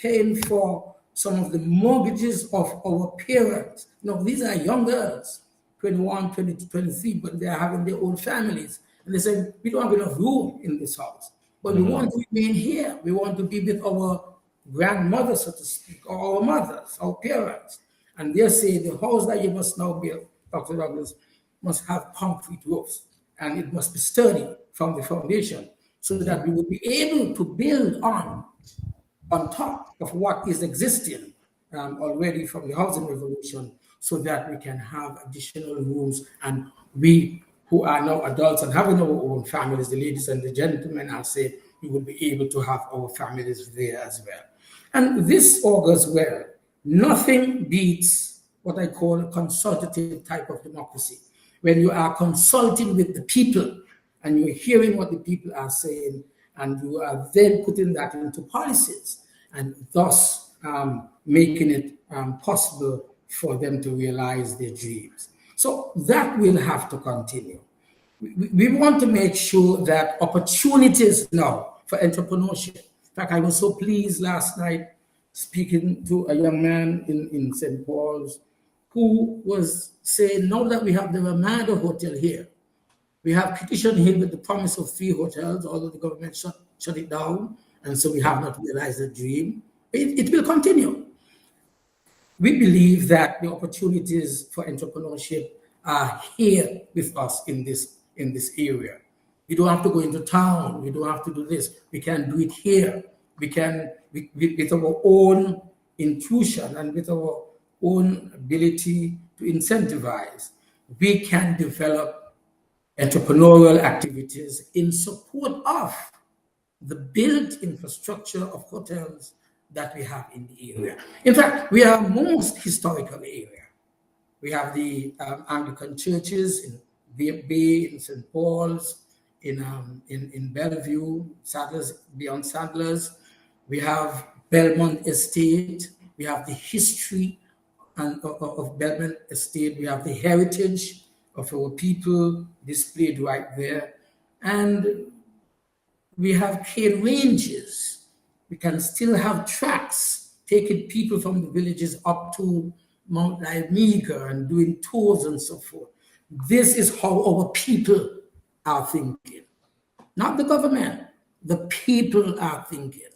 paying for some of the mortgages of our parents, these are young girls, 21, 22, 23, but they are having their own families. And they say, we don't have enough room in this house, but we want to remain here. We want to be with our grandmothers, so to speak, or our mothers, our parents. And they say the house that you must now build, Dr. Douglas, must have concrete roofs. and it must be sturdy from the foundation so that we would be able to build on top of what is existing already from the housing revolution, so that we can have additional rooms, and we who are now adults and having our own families, the ladies and the gentlemen, I'll say, we will be able to have our families there as well. And this augurs well. Nothing beats what I call a consultative type of democracy, when you are consulting with the people and you're hearing what the people are saying, and you are then putting that into policies, and thus making it possible for them to realize their dreams. So that will have to continue. We want to make sure that opportunities now for entrepreneurship. In fact, I was so pleased last night speaking to a young man in St. Paul's who was saying, now that we have the Ramada Hotel here, we have Petition Hill with the promise of 3 hotels, although the government shut it down, and so we have not realized the dream. It will continue. We believe that the opportunities for entrepreneurship are here with us in this area. We don't have to go into town. We don't have to do this. We can do it here. We can, with our own intuition and with our own ability to incentivize, we can develop entrepreneurial activities in support of the built infrastructure of hotels that we have in the area. In fact, we are most historical area. We have the Anglican churches in Bay, in St. Paul's, in Bellevue, Sadler's, beyond Sadler's. We have Belmont Estate. We have the history of Belmont Estate. We have the heritage of our people displayed right there. And we have cane ranges. We can still have tracks taking people from the villages up to Mount Laimega and doing tours and so forth. This is how our people are thinking. Not the government, the people are thinking.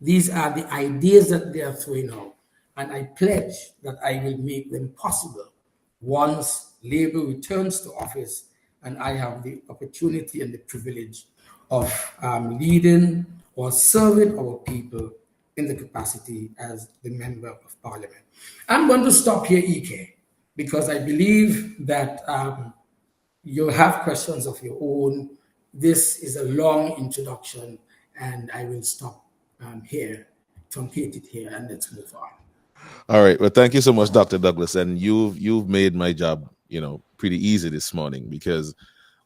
These are the ideas that they are throwing out. And I pledge that I will make them possible once Labour returns to office and I have the opportunity and the privilege of leading or serving our people in the capacity as the Member of Parliament. I'm going to stop here, EK, because I believe that you'll have questions of your own. This is a long introduction, and I will stop here, truncate it here, and let's move on. All right. Well, thank you so much, Dr. Douglas. And you've made my job, pretty easy this morning, because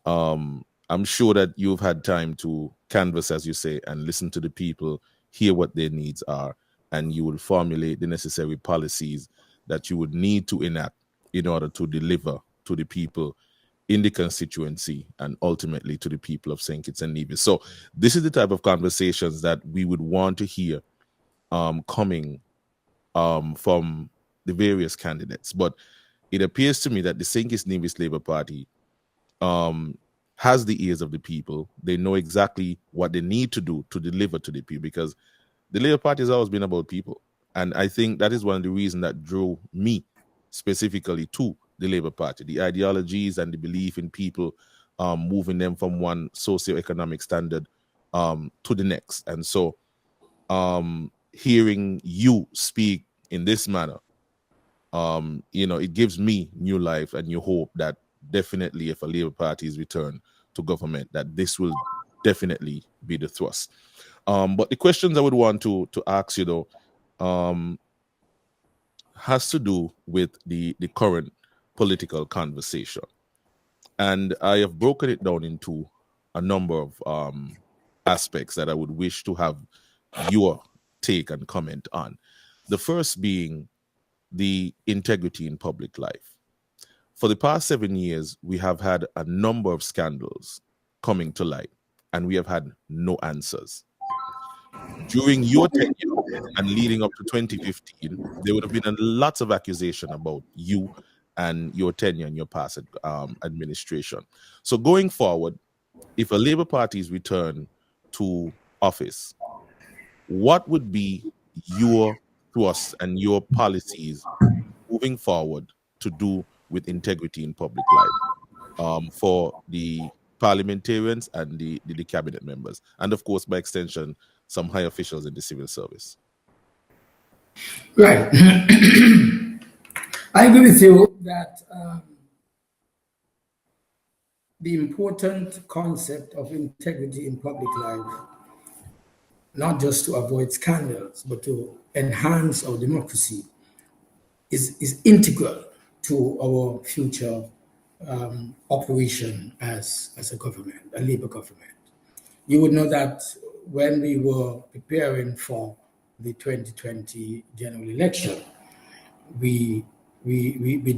I'm sure that you've had time to canvass, as you say, and listen to the people, hear what their needs are, and you will formulate the necessary policies that you would need to enact in order to deliver to the people in the constituency and ultimately to the people of St. Kitts and Nevis. So this is the type of conversations that we would want to hear coming from the various candidates. But it appears to me that the St. Kitts Nevis Labour Party has the ears of the people. They know exactly what they need to do to deliver to the people, because the Labour Party has always been about people. And I think that is one of the reasons that drew me specifically to the Labour Party, the ideologies and the belief in people moving them from one socioeconomic standard to the next. And so hearing you speak in this manner, it gives me new life and new hope that definitely if a Labour Party is returned to government, that this will definitely be the thrust. But the questions I would want to ask you, though, has to do with the current political conversation. And I have broken it down into a number of aspects that I would wish to have your take and comment on. The first being the integrity in public life. For the past 7 years, we have had a number of scandals coming to light, and we have had no answers. During your tenure and leading up to 2015, there would have been lots of accusation about you and your tenure and your past administration. So going forward, if a Labour Party is returned to office, what would be your thrust and your policies moving forward to do with integrity in public life for the parliamentarians and the cabinet members, and of course, by extension, some high officials in the civil service. Right. I agree with you that the important concept of integrity in public life, not just to avoid scandals, but to enhance our democracy, is integral to our future operation as a government, a Labour government. You would know that when we were preparing for the 2020 general election, we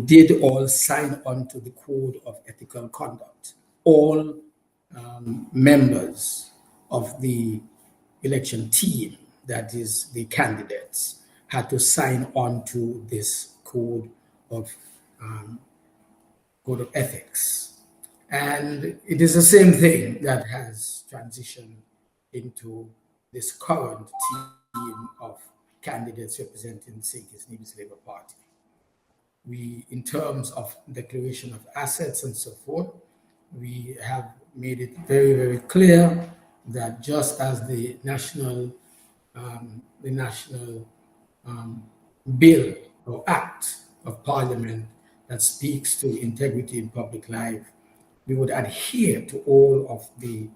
did all sign on to the Code of Ethical Conduct. All members of the election team, that is the candidates, had to sign on to this code of ethics. And it is the same thing that has transitioned into this current team of candidates representing St. Kitts Nevis Labour Party. We, in terms of declaration of assets and so forth, we have made it very, very clear that just as the national bill or act of parliament that speaks to integrity in public life, we would adhere to all of the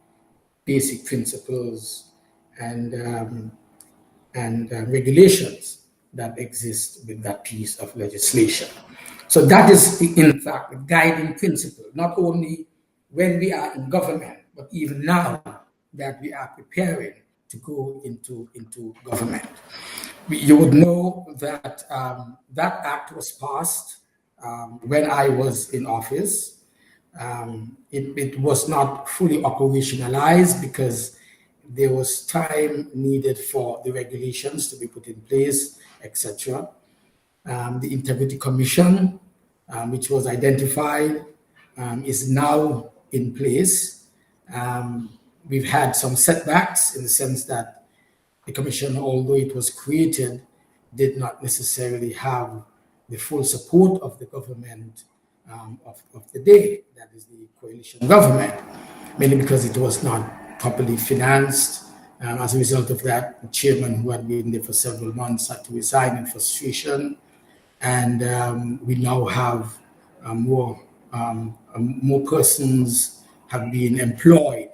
basic principles and regulations that exist with that piece of legislation. So that is, in fact, the guiding principle, not only when we are in government, but even now that we are preparing to go into government. You would know that that act was passed when I was in office. It was not fully operationalized because there was time needed for the regulations to be put in place, etc. The Integrity Commission, which was identified, is now in place. We've had some setbacks in the sense that the commission, although it was created, did not necessarily have the full support of the government of the day, that is the coalition government, mainly because it was not properly financed. As a result of that, the chairman, who had been there for several months, had to resign in frustration. And we now have more persons have been employed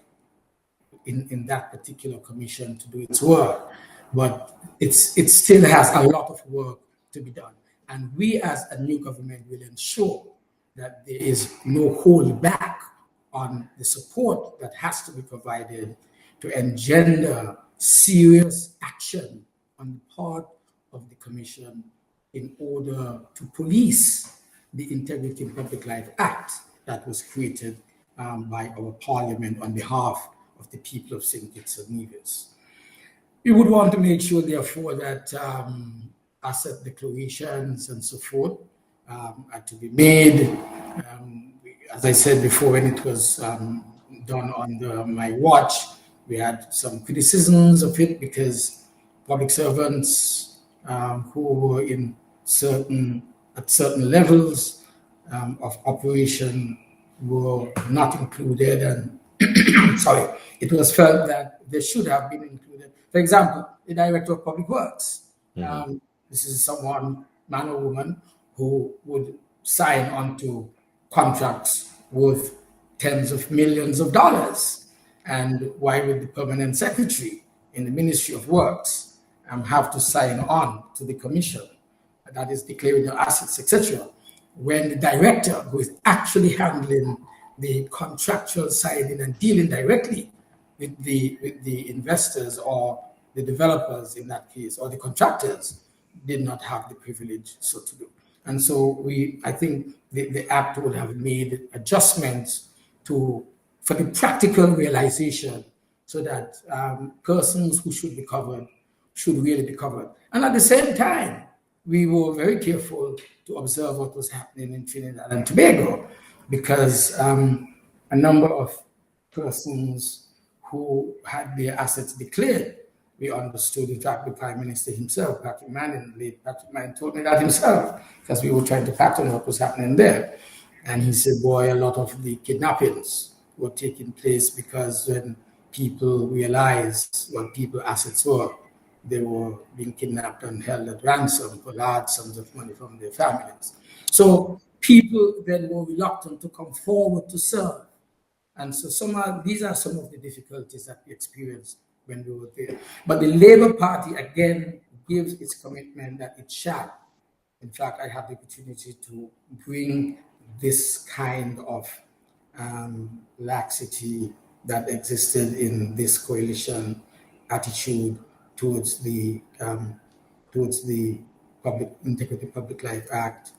in that particular commission to do its work. But it still has a lot of work to be done. And we as a new government will ensure that there is no hold back on the support that has to be provided to engender serious action on the part of the commission in order to police the Integrity in Public Life Act that was created by our parliament on behalf of the people of St. Kitts and Nevis. We would want to make sure, therefore, that asset declarations and so forth are to be made. As I said before, when it was done under my watch, we had some criticisms of it because public servants who were at certain levels of operation were not included, and it was felt that they should have been included. For example, the Director of Public Works. Mm-hmm. This is someone, man or woman, who would sign onto contracts worth tens of millions of dollars. And why would the permanent secretary in the Ministry of Works have to sign on to the commission that is declaring the assets, etc., when the director, who is actually handling the contractual side and dealing directly with the investors or the developers in that case, or the contractors, did not have the privilege so to do. And so I think the act would have made adjustments for the practical realization so that persons who should be covered should really be covered. And at the same time, we were very careful to observe what was happening in Trinidad and Tobago, because a number of persons who had their assets declared, we understood, in fact, the Prime Minister himself, Patrick Manning, late Patrick Manning, told me that himself, because we were trying to pattern what was happening there. And he said, boy, a lot of the kidnappings were taking place, because when people realized what people's assets were, they were being kidnapped and held at ransom for large sums of money from their families. So people then were reluctant to come forward to serve. And so these are some of the difficulties that we experienced when we were there. But the Labour Party, again, gives its commitment that it shall. In fact, I had the opportunity to bring this kind of laxity that existed in this coalition attitude towards the Public Integrity Public Life Act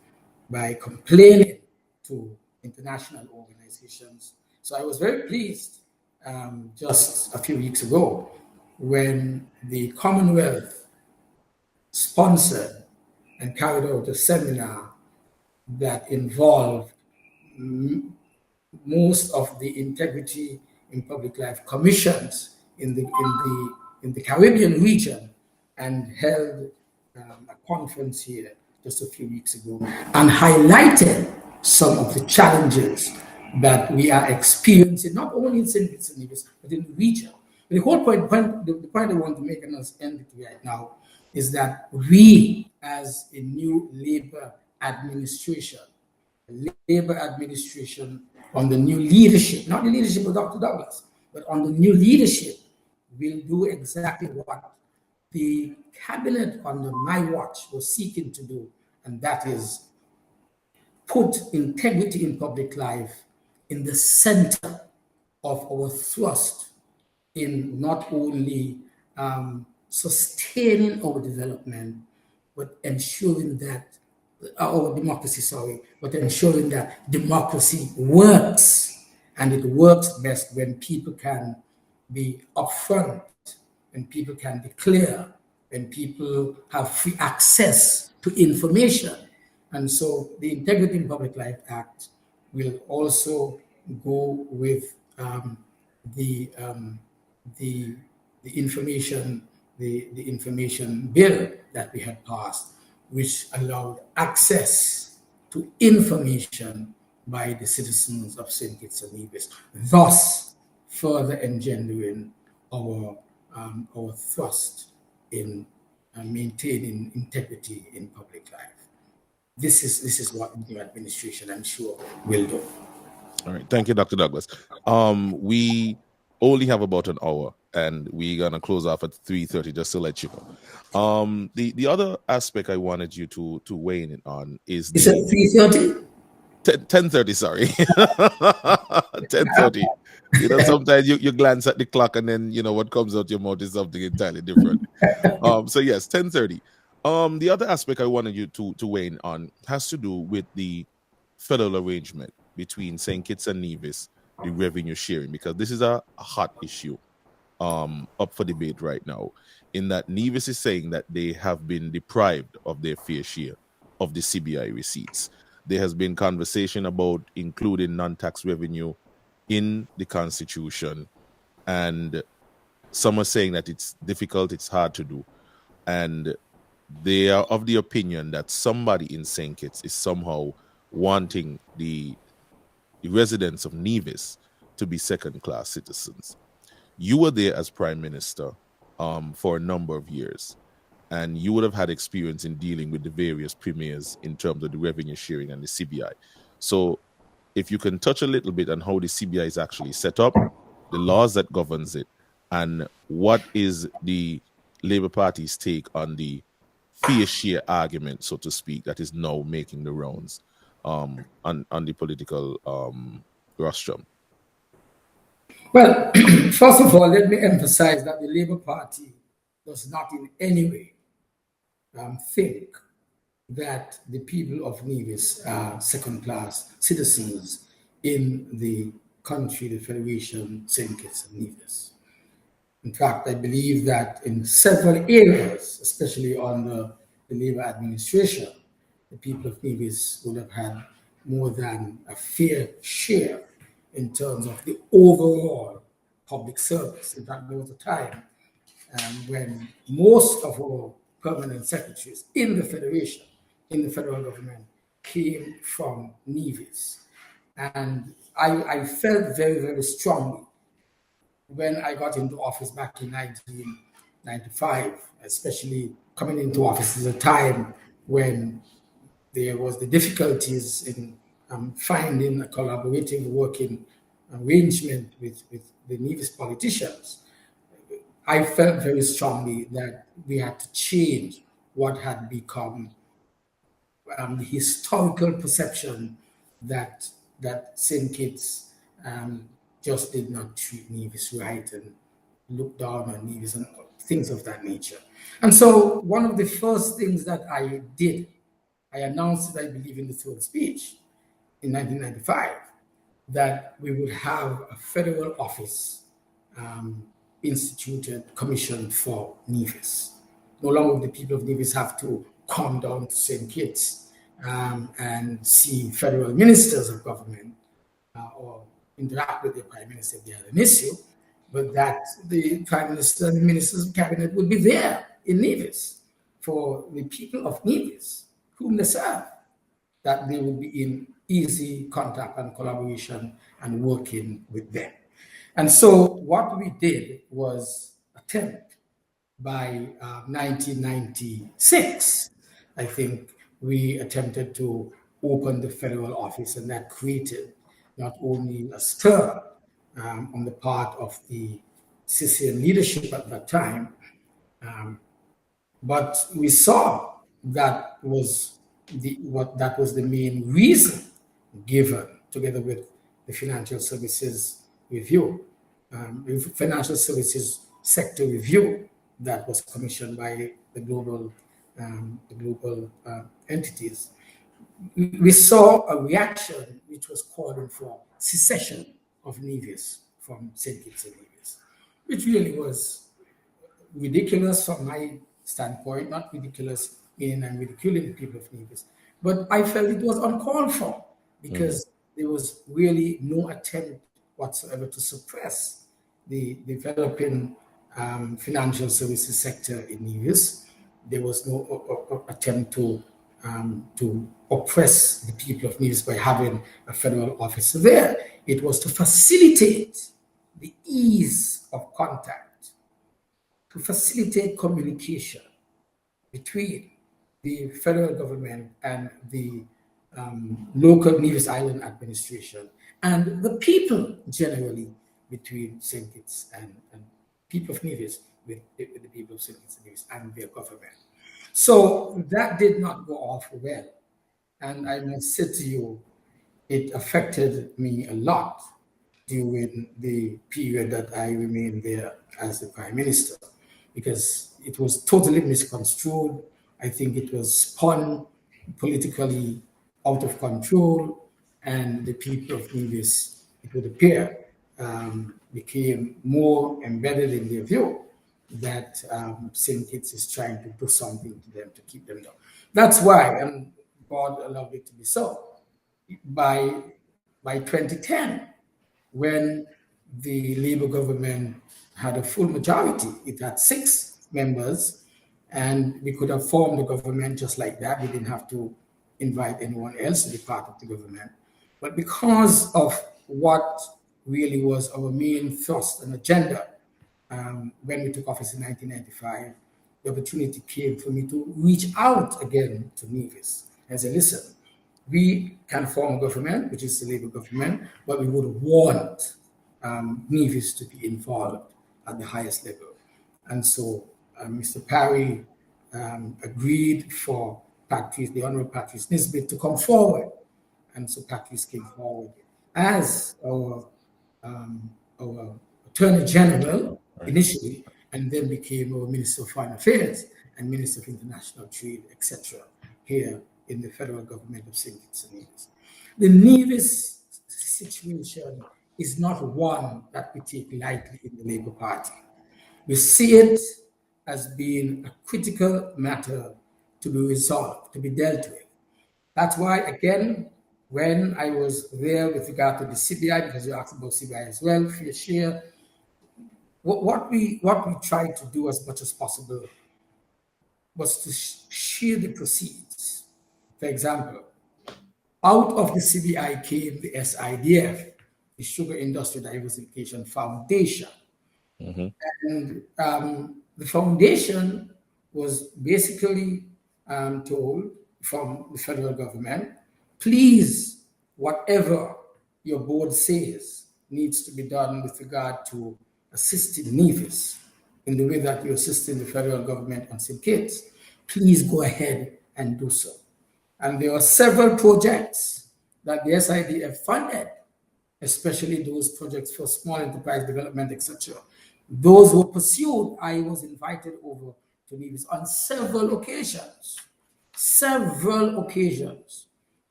by complaining to international organizations. So I was very pleased just a few weeks ago when the Commonwealth sponsored and carried out a seminar that involved most of the integrity in public life commissions in the Caribbean region, and held a conference here just a few weeks ago and highlighted some of the challenges that we are experiencing, not only in St. Kitts and Nevis, but in the region. The whole point the point I want to make, and I'll end it right now, is that we, as a new Labour administration on the new leadership, not the leadership of Dr. Douglas, but on the new leadership, will do exactly what the cabinet under my watch was seeking to do, and that is put integrity in public life in the center of our thrust in not only sustaining our development, but ensuring that our democracy, but ensuring that democracy works. And it works best when people can be upfront, when people can be clear, when people have free access to information. And so the Integrity in Public Life Act will also go with the information bill that we had passed, which allowed access to information by the citizens of St. Kitts and Nevis, thus further engendering our thrust in maintaining integrity in public life. This is what the new administration, I'm sure, will do. All right, thank you, Dr. Douglas. We only have about an hour, and we're gonna close off at 3:30, just to let you know. The other aspect I wanted you to weigh in on is it 3:30? 10:30, sorry. 10:30. You know, sometimes you glance at the clock and then, you know, what comes out your mouth is something entirely different. So yes, 10:30. The other aspect I wanted you to weigh in on has to do with the federal arrangement between St. Kitts and Nevis, the revenue sharing, because this is a hot issue up for debate right now, in that Nevis is saying that they have been deprived of their fair share of the CBI receipts. There has been conversation about including non-tax revenue in the Constitution, and some are saying that it's difficult, it's hard to do, and they are of the opinion that somebody in St. Kitts is somehow wanting the residents of Nevis to be second-class citizens. You were there as Prime Minister for a number of years, and you would have had experience in dealing with the various premiers in terms of the revenue sharing and the CBI. So if you can touch a little bit on how the CBI is actually set up, the laws that governs it, and what is the Labour Party's take on the fair share argument, so to speak, that is now making the rounds on the political rostrum. Well, first of all, let me emphasize that the Labour Party does not in any way think that the people of Nevis are second-class citizens in the country, the Federation, St. Kitts and Nevis. In fact, I believe that in several areas, especially under the Labour administration, the people of Nevis would have had more than a fair share in terms of the overall public service. In fact, there was a time when most of our permanent secretaries in the Federation, in the federal government, came from Nevis. And I felt very, very strongly when I got into office back in 1995, especially coming into office at a time when there was the difficulties in finding a collaborative working arrangement with the Nevis politicians. I felt very strongly that we had to change what had become the historical perception that St. Kitts just did not treat Nevis right and looked down on Nevis and things of that nature. And so one of the first things that I did, I announced it, I believe, in the third speech in 1995, that we would have a federal office instituted, commissioned for Nevis. No longer would the people of Nevis have to come down to St. Kitts and see federal ministers of government or interact with the prime minister if they had an issue, but that the prime minister and the ministers of cabinet would be there in Nevis for the people of Nevis, whom they serve, that they would be in easy contact and collaboration and working with them. And so what we did was attempt by 1996, I think we attempted to open the federal office, and that created not only a stir on the part of the CCN leadership at that time, but we saw that was the main reason given, together with the financial services review, financial services sector review that was commissioned by the global entities. We saw a reaction which was calling for secession of Nevis from St. Kitts and Nevis, which really was ridiculous from my standpoint, not ridiculous meaning I'm ridiculing the people of Nevis, but I felt it was uncalled for because there was really no attempt whatsoever to suppress the developing financial services sector in Nevis. There was no attempt to oppress the people of Nevis by having a federal officer there. It was to facilitate the ease of contact, to facilitate communication between the federal government and the local Nevis Island administration and the people generally, between St. Kitts and people of Nevis with the people of St. Kitts and Nevis and their government. So that did not go off well. And I must say to you, it affected me a lot during the period that I remained there as the prime minister, because it was totally misconstrued. I think it was spun politically out of control, and the people of Nevis, it would appear, became more embedded in their view that St. Kitts is trying to do something to them to keep them down. That's why, and God allowed it to be so. By 2010, when the Labour government had a full majority, it had 6 members, and we could have formed the government just like that. We didn't have to invite anyone else to be part of the government. But because of what really was our main thrust and agenda, when we took office in 1995, the opportunity came for me to reach out again to Nevis and say, listen, we can form a government, which is the Labour government, but we would want Nevis to be involved at the highest level. And so Mr. Parry agreed for Patrice, the Honorable Patrice Nisbet, to come forward. And so Patrice came forward as our Attorney General initially, and then became our Minister of Foreign Affairs and Minister of International Trade, etc., here in the federal government of St. Kitts and Nevis. The Nevis situation is not one that we take lightly in the Labour Party. We see it as being a critical matter to be resolved, to be dealt with. That's why, again, when I was there with regard to the CBI, because you asked about CBI as well, fair share, what we tried to do as much as possible was to share the proceeds. For example, out of the CBI came the SIDF, the Sugar Industry Diversification Foundation. And the foundation was basically told from the federal government, please, whatever your board says needs to be done with regard to assisting Nevis in the way that you're assisting the federal government on St. Kitts, please go ahead and do so. And there are several projects that the SIDF funded, especially those projects for small enterprise development, etc. Those were pursued. I was invited over to Nevis on several occasions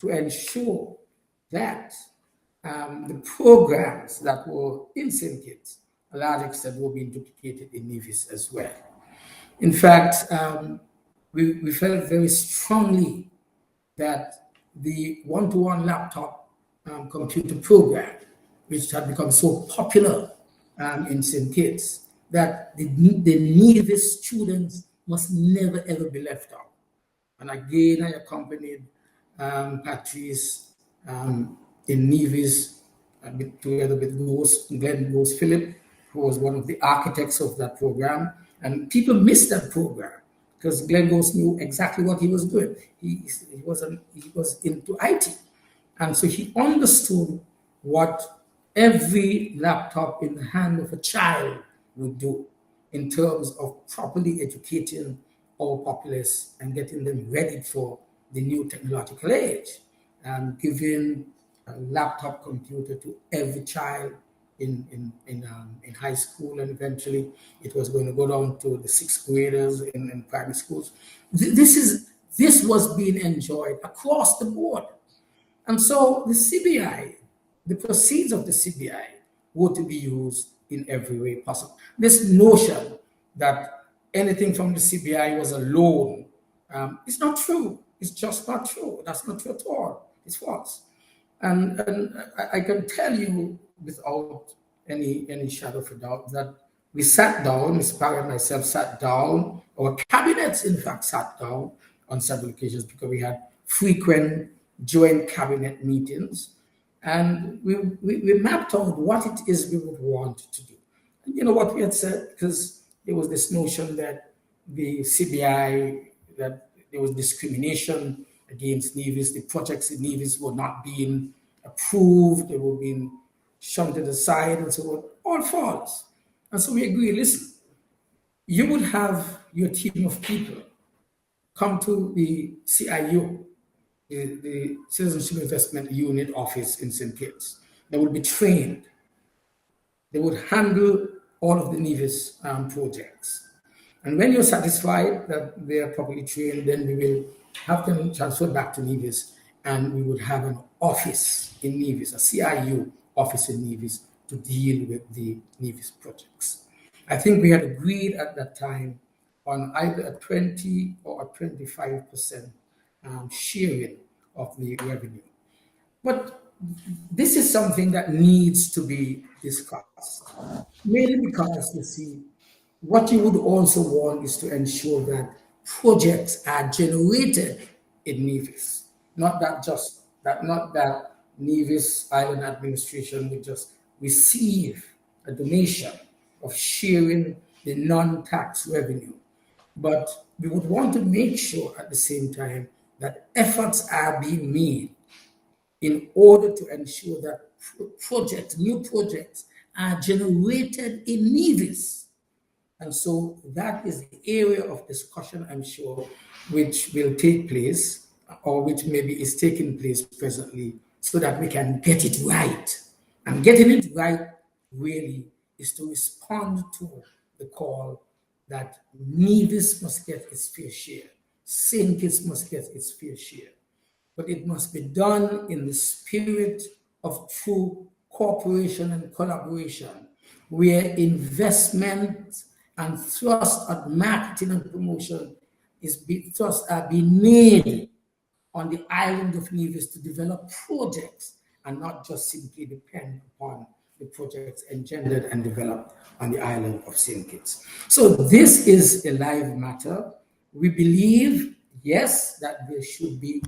to ensure that the programs that were in St. Kitts, a large extent, were being duplicated in Nevis as well. In fact, we felt very strongly that the one-to-one laptop computer program, which had become so popular in St. Kitts, that the Nevis students must never ever be left out. And again, I accompanied Patrice in Nevis together with Glenn Ghost Phillip, who was one of the architects of that program. And people missed that program because Glenn Ghost knew exactly what he was doing. He was into IT. And so he understood what every laptop in the hand of a child would do in terms of properly educating our populace and getting them ready for the new technological age, and giving a laptop computer to every child in high school, and eventually it was going to go down to the sixth graders in primary schools. This was being enjoyed across the board. And so the CBI, the proceeds of the CBI were to be used in every way possible. This notion that anything from the CBI was a loan, it's not true. It's just not true. That's not true at all. It's false. And I can tell you without any shadow of a doubt that we sat down, Ms. Parry and myself sat down, our cabinets in fact sat down on several occasions because we had frequent joint cabinet meetings, and we mapped out what it is we would want to do. And you know what we had said, because there was this notion that the CBI, that there was discrimination against Nevis, the projects in Nevis were not being approved, they were being shunted aside and so on, all false. And so we agree, listen, you would have your team of people come to the CIU, the Citizenship Investment Unit office in St. Kitts. They would be trained. They would handle all of the Nevis projects. And when you're satisfied that they are properly trained, then we will have them transferred back to Nevis, and we would have an office in Nevis, a CIU office in Nevis, to deal with the Nevis projects. I think we had agreed at that time on either a 20 or a 25% sharing of the revenue. But this is something that needs to be discussed, mainly because, you see, what you would also want is to ensure that projects are generated in Nevis, not that Nevis Island Administration would just receive a donation of sharing the non-tax revenue. But we would want to make sure at the same time that efforts are being made in order to ensure that new projects are generated in Nevis. And so that is the area of discussion, I'm sure, which will take place, or which maybe is taking place presently, so that we can get it right. And getting it right really is to respond to the call that Nevis must get its fair share, St. Kitts must get its fair share. But it must be done in the spirit of true cooperation and collaboration, where investment and thrust at marketing and promotion are being made on the island of Nevis to develop projects and not just simply depend upon the projects engendered and developed on the island of St. Kitts. So this is a live matter. We believe, yes, that there should be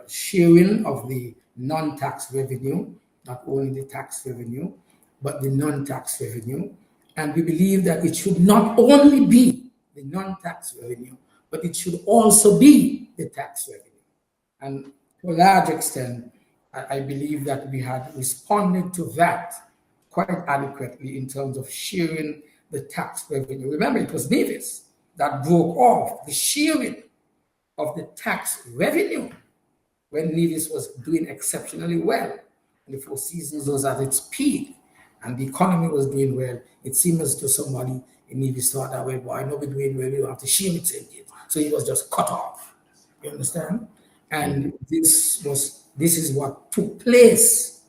sharing of the non-tax revenue, not only the tax revenue, but the non-tax revenue. And we believe that it should not only be the non-tax revenue, but it should also be the tax revenue. And to a large extent, I believe that we had responded to that quite adequately in terms of sharing the tax revenue. Remember, it was Nevis that broke off the sharing of the tax revenue when Nevis was doing exceptionally well. And the Four Seasons was at its peak and the economy was doing well. It seemed as to somebody in Nevis thought that, well, I know we're doing well, we don't have to share it. So he was just cut off. You understand? And this is what took place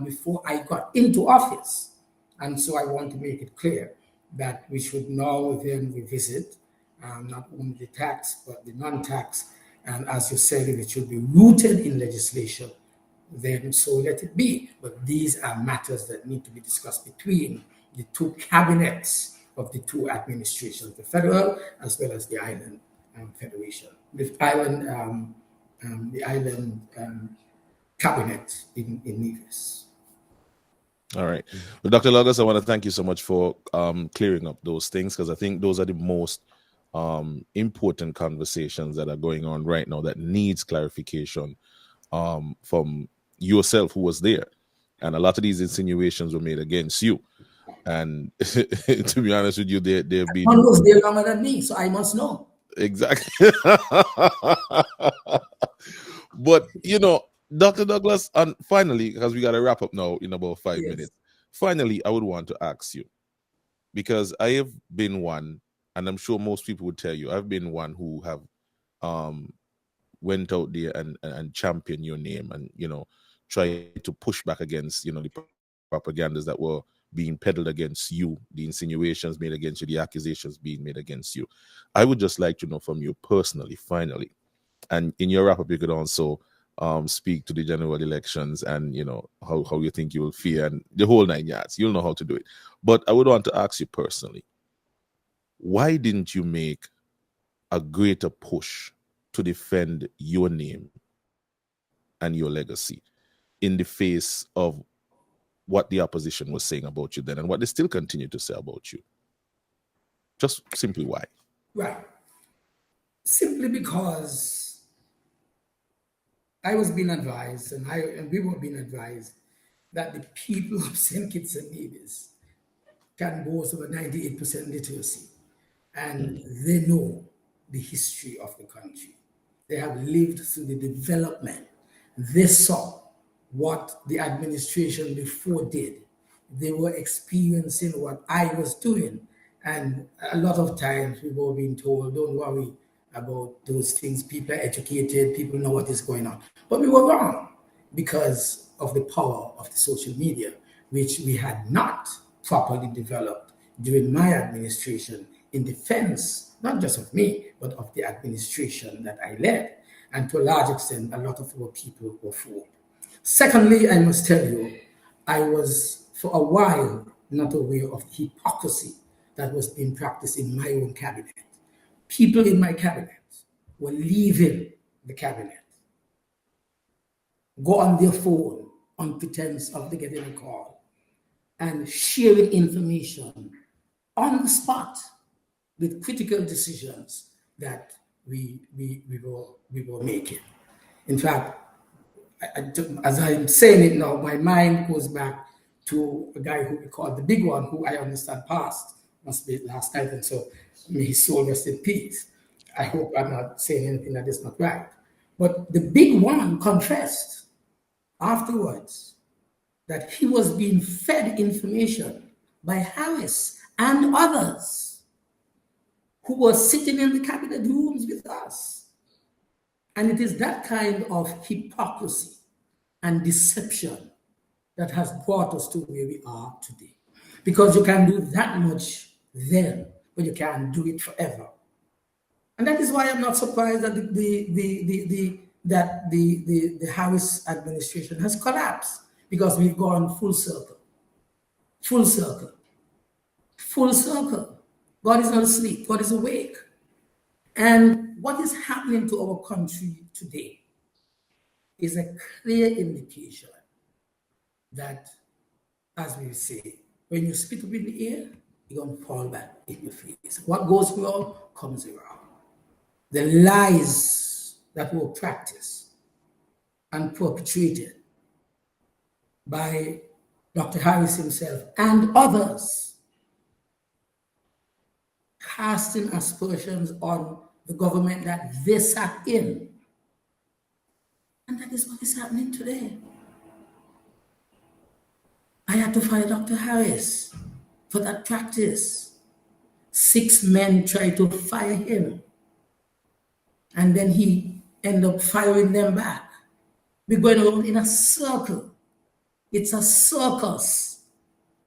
before I got into office. And so I want to make it clear that we should now then revisit not only the tax, but the non-tax. And as you said, if it should be rooted in legislation, then so let it be. But these are matters that need to be discussed between the two cabinets of the two administrations, the federal as well as the island federation, the island cabinet in Nevis. All right. Well, Dr. Douglas, I want to thank you so much for clearing up those things, because I think those are the most important conversations that are going on right now that needs clarification from yourself, who was there. And a lot of these insinuations were made against you. And to be honest with you, they've been... One was there longer than me, so I must know. Exactly. But, you know, Dr. Douglas, and finally, because we got to wrap up now in about 5 minutes, finally, I would want to ask you, because I have been one, and I'm sure most people would tell you, I've been one who have went out there and championed your name and, you know, try to push back against, you know, the propagandas that were being peddled against you, the insinuations made against you, the accusations being made against you. I would just like to know from you personally, finally, and in your wrap-up, you could also speak to the general elections and, you know, how you think you will fare and the whole 9 yards. You'll know how to do it. But I would want to ask you personally, why didn't you make a greater push to defend your name and your legacy in the face of what the opposition was saying about you then and what they still continue to say about you? Just simply why? Right. Simply because I was being advised, and we were being advised, that the people of St. Kitts and Nevis can boast of a 98% literacy, and they know the history of the country. They have lived through the development. They saw what the administration before did. They were experiencing what I was doing. And a lot of times we were being told, don't worry about those things. People are educated, people know what is going on. But we were wrong because of the power of the social media, which we had not properly developed during my administration in defense, not just of me, but of the administration that I led. And to a large extent, a lot of our people were fooled. Secondly, I must tell you, I was for a while not aware of the hypocrisy that was being practiced in my own cabinet. People in my cabinet were leaving the cabinet, go on their phone on pretense of they getting a call, and sharing information on the spot with critical decisions that we were making. In fact, as I'm saying it now, my mind goes back to a guy who we call the big one, who I understand passed, must be last night, and so may his soul rest in peace. I hope I'm not saying anything that is not right. But the big one confessed afterwards that he was being fed information by Harris and others who were sitting in the cabinet rooms with us. And it is that kind of hypocrisy and deception that has brought us to where we are today. Because you can do that much then, but you can't do it forever. And that is why I'm not surprised that the Harris administration has collapsed, because we've gone full circle. Full circle. Full circle. God is not asleep. God is awake. And what is happening to our country today is a clear indication that, as we say, when you spit up in the air, you're going to fall back in your face. What goes around comes around. The lies that were practiced and perpetrated by Dr. Harris himself and others, casting aspersions on the government that they sat in. And that is what is happening today. I had to fire Dr. Harris for that practice. 6 men tried to fire him, and then he ended up firing them back. We're going around in a circle. It's a circus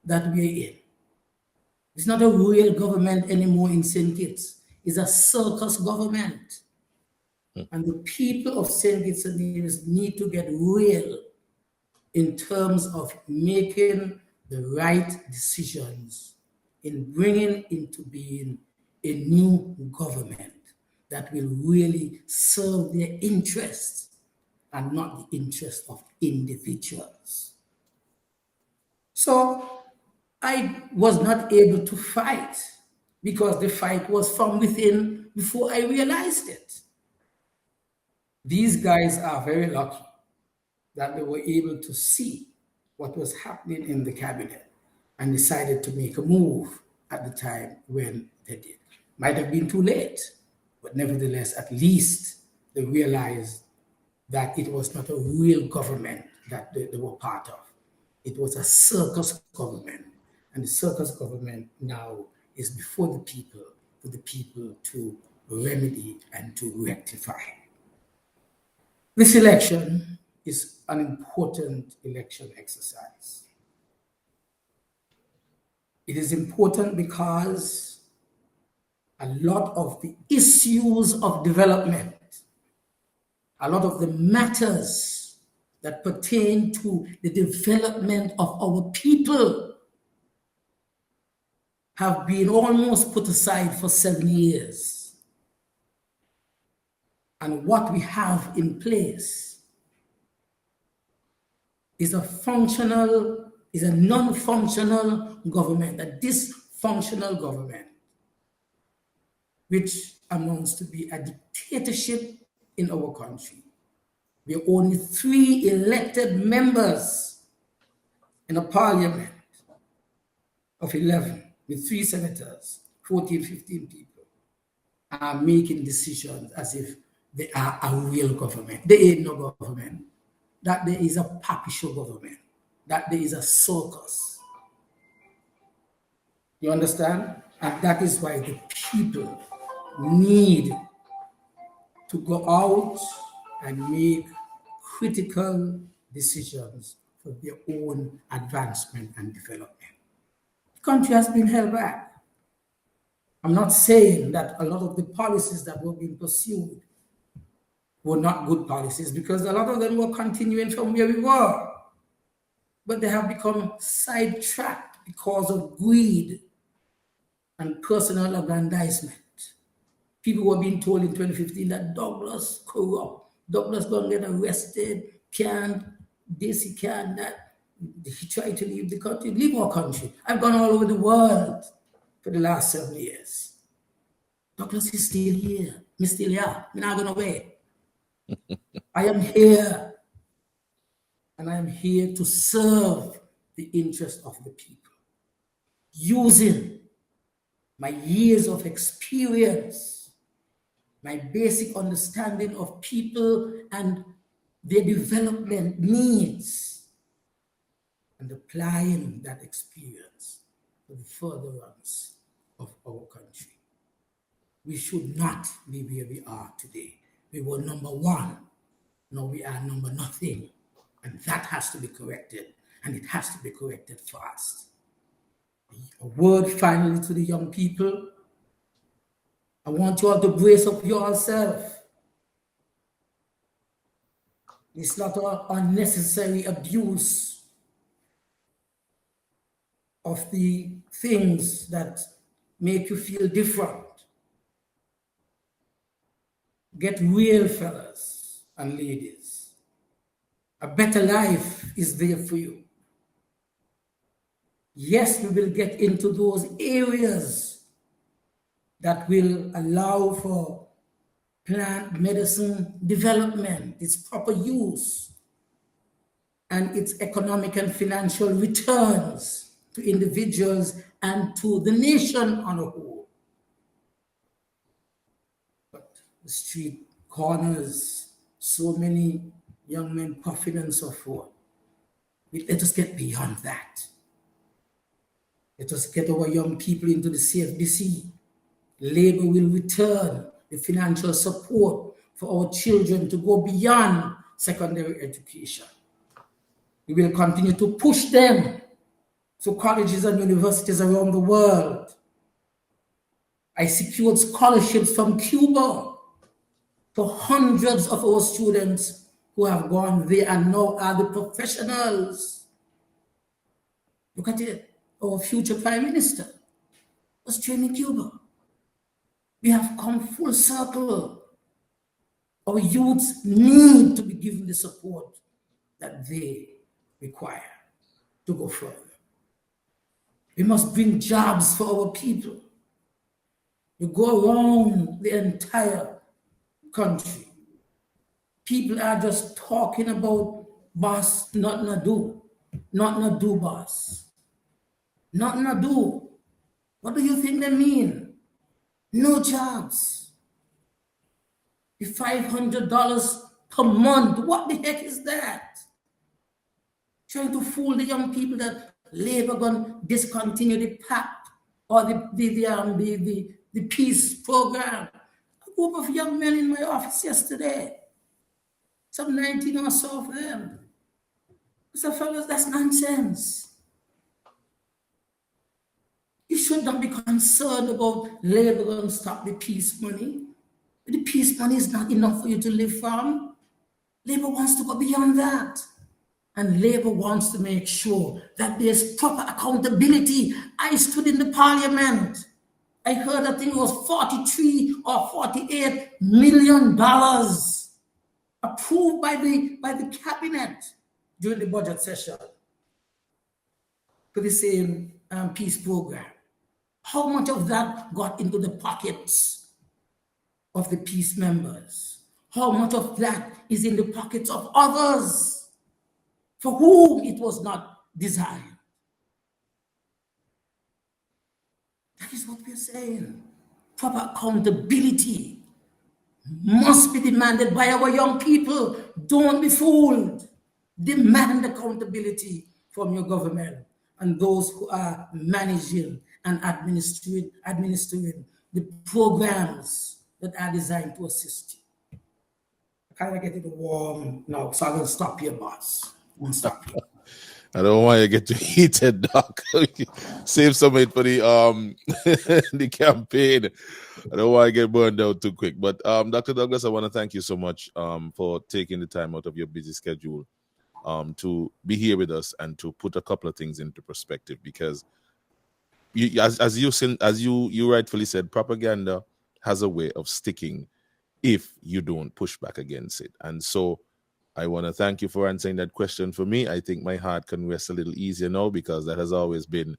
that we're in. It's not a real government anymore in St. Kitts. It's a circus government. And the people of St. Kitts and Nevis need to get real in terms of making the right decisions in bringing into being a new government that will really serve their interests and not the interests of individuals. So I was not able to fight because the fight was from within before I realized it. These guys are very lucky that they were able to see what was happening in the cabinet and decided to make a move at the time when they did. Might have been too late, but nevertheless, at least they realized that it was not a real government that they were part of. It was a circus government, and the circus government now is before the people, for the people to remedy and to rectify. This election is an important election exercise. It is important because a lot of the issues of development, a lot of the matters that pertain to the development of our people have been almost put aside for 7 years. And what we have in place is a non-functional government, a dysfunctional government, which amounts to be a dictatorship in our country. We are only 3 elected members in a parliament of 11, with 3 senators, 14, 15 people, are making decisions as if they are a real government. There ain't no government. That there is a puppy show government. That there is a circus. You understand? And that is why the people need to go out and make critical decisions for their own advancement and development. The country has been held back. I'm not saying that a lot of the policies that were being pursued were not good policies, because a lot of them were continuing from where we were. But they have become sidetracked because of greed and personal aggrandizement. People were being told in 2015 that Douglas corrupt, Douglas gonna get arrested, can't, this, he can't, that. He tried to leave the country, leave our country. I've gone all over the world for the last 7 years. Douglas is still here. I'm still here. I'm not going away. I am here. And I am here to serve the interest of the people, using my years of experience, my basic understanding of people and their development needs, and applying that experience for the furtherance of our country. We should not be where we are today. We were number 1. Now we are number nothing. And that has to be corrected. And it has to be corrected fast. A word finally to the young people. I want you all to brace up yourself. It's not an unnecessary abuse of the things that make you feel different. Get real, fellas and ladies. A better life is there for you. Yes, we will get into those areas that will allow for plant medicine development, its proper use, and its economic and financial returns to individuals and to the nation on a whole. But the street corners, so many young men puffing and so forth. Let us get beyond that. Let us get our young people into the CFBC. Labor will return the financial support for our children to go beyond secondary education. We will continue to push them to colleges and universities around the world. I secured scholarships from Cuba for hundreds of our students who have gone there and now are the professionals. Look at it. Our future Prime Minister was trained in Cuba. We have come full circle. Our youths need to be given the support that they require to go further. We must bring jobs for our people. We go around the entire country. People are just talking about boss, not na do. Not na do, boss. Not na do. What do you think they mean? No jobs. The $500 per month. What the heck is that? Trying to fool the young people that Labour gonna discontinue the PAP or the peace program. A group of young men in my office yesterday, some 19 or so of them. So fellas, that's nonsense. You should not be concerned about Labour going to stop the peace money. The peace money is not enough for you to live from. Labour wants to go beyond that. And Labour wants to make sure that there's proper accountability. I stood in the parliament. I heard that thing was $43 or $48 million approved by the cabinet during the budget session for the same peace program. How much of that got into the pockets of the peace members? How much of that is in the pockets of others for whom it was not designed? That is what we're saying. Proper accountability must be demanded by our young people. Don't be fooled. Demand accountability from your government and those who are managing and administering the programs that are designed to assist you. I kind of get it warm now, so I'm going to stop here, boss. I'm going to stop here. I don't want you to get too heated, Doc. Save some of it for the the campaign. I don't want to get burned out too quick. But Dr. Douglas, I want to thank you so much for taking the time out of your busy schedule to be here with us and to put a couple of things into perspective, because as you rightfully said, propaganda has a way of sticking if you don't push back against it. And so I want to thank you for answering that question for me. I think my heart can rest a little easier now, because that has always been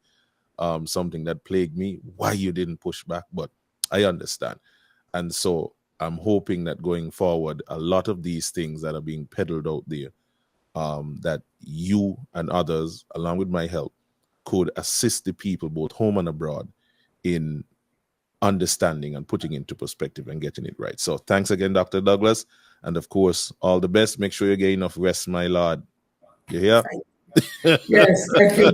something that plagued me, why you didn't push back, but I understand. And so I'm hoping that going forward, a lot of these things that are being peddled out there, that you and others, along with my help, could assist the people both home and abroad in understanding and putting into perspective and getting it right. So thanks again, Dr. Douglas. And of course, all the best. Make sure you get enough rest, my lord. You hear? Yes, thank you.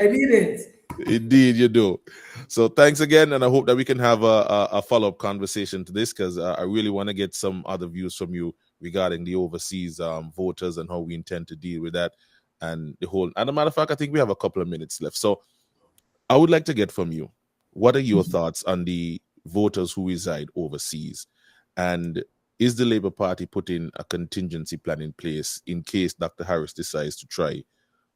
I need it. Indeed, you do. So thanks again, and I hope that we can have a follow-up conversation to this, because I really want to get some other views from you regarding the overseas voters and how we intend to deal with that and the whole. And as a matter of fact, I think we have a couple of minutes left. So I would like to get from you, what are your thoughts on the voters who reside overseas? And is the Labour Party putting a contingency plan in place in case Dr. Harris decides to try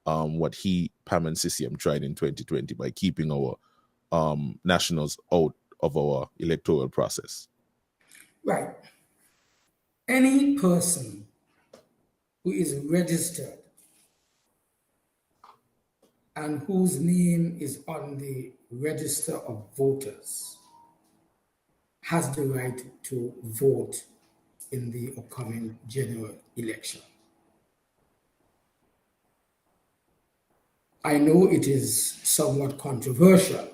what Pam and CCM tried in 2020 by keeping our nationals out of our electoral process? Right. Any person who is registered and whose name is on the register of voters has the right to vote in the upcoming general election. I know it is somewhat controversial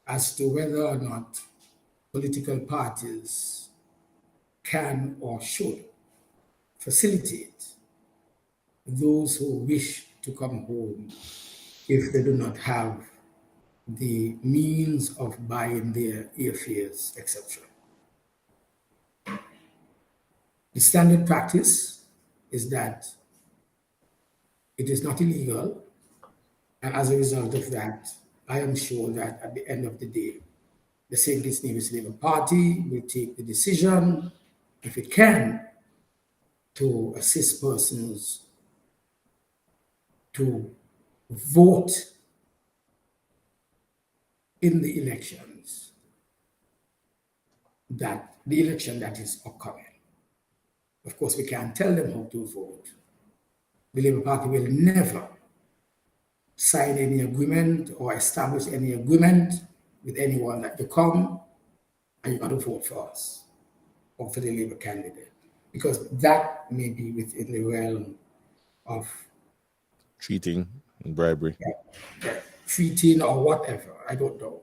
as to whether or not political parties can or should facilitate those who wish to come home if they do not have the means of buying their airfares, etc. The standard practice is that it is not illegal, and as a result of that, I am sure that at the end of the day, the St. Kitts Nevis Labour Party will take the decision, if it can, to assist persons to vote in the elections, that the election that is upcoming. Of course, we can't tell them how to vote. The Labour Party will never sign any agreement or establish any agreement with anyone that you come and you got to vote for us or for the Labour candidate, because that may be within the realm of cheating and bribery. Treating or whatever, I don't know.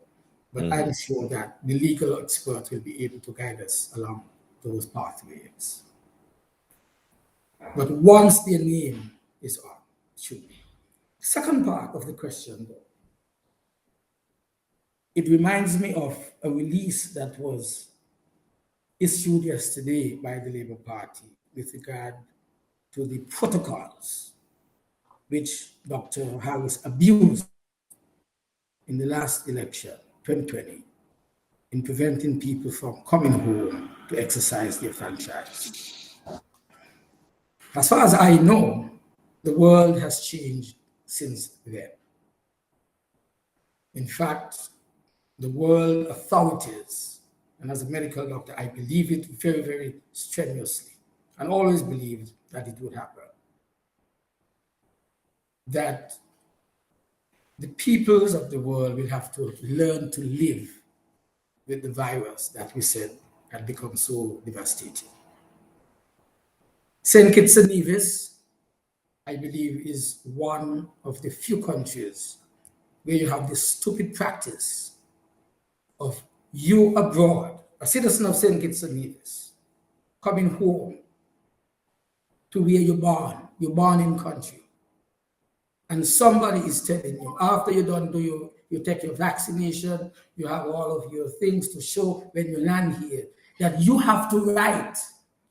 But I'm sure that the legal experts will be able to guide us along those pathways. But once their name is on, it should be. Second part of the question, though, it reminds me of a release that was issued yesterday by the Labour Party with regard to the protocols which Dr. Harris abused in the last election, 2020, in preventing people from coming home to exercise their franchise. As far as I know, the world has changed since then. In fact, the world authorities, and as a medical doctor, I believe it very, very strenuously, and always believed that it would happen, that the peoples of the world will have to learn to live with the virus that we said had become so devastating. St. Kitts and Nevis, I believe, is one of the few countries where you have this stupid practice of you abroad, a citizen of St. Kitts and Nevis, coming home to where you're born in country. And somebody is telling you, after you're done, you take your vaccination, you have all of your things to show when you land here, that you have to write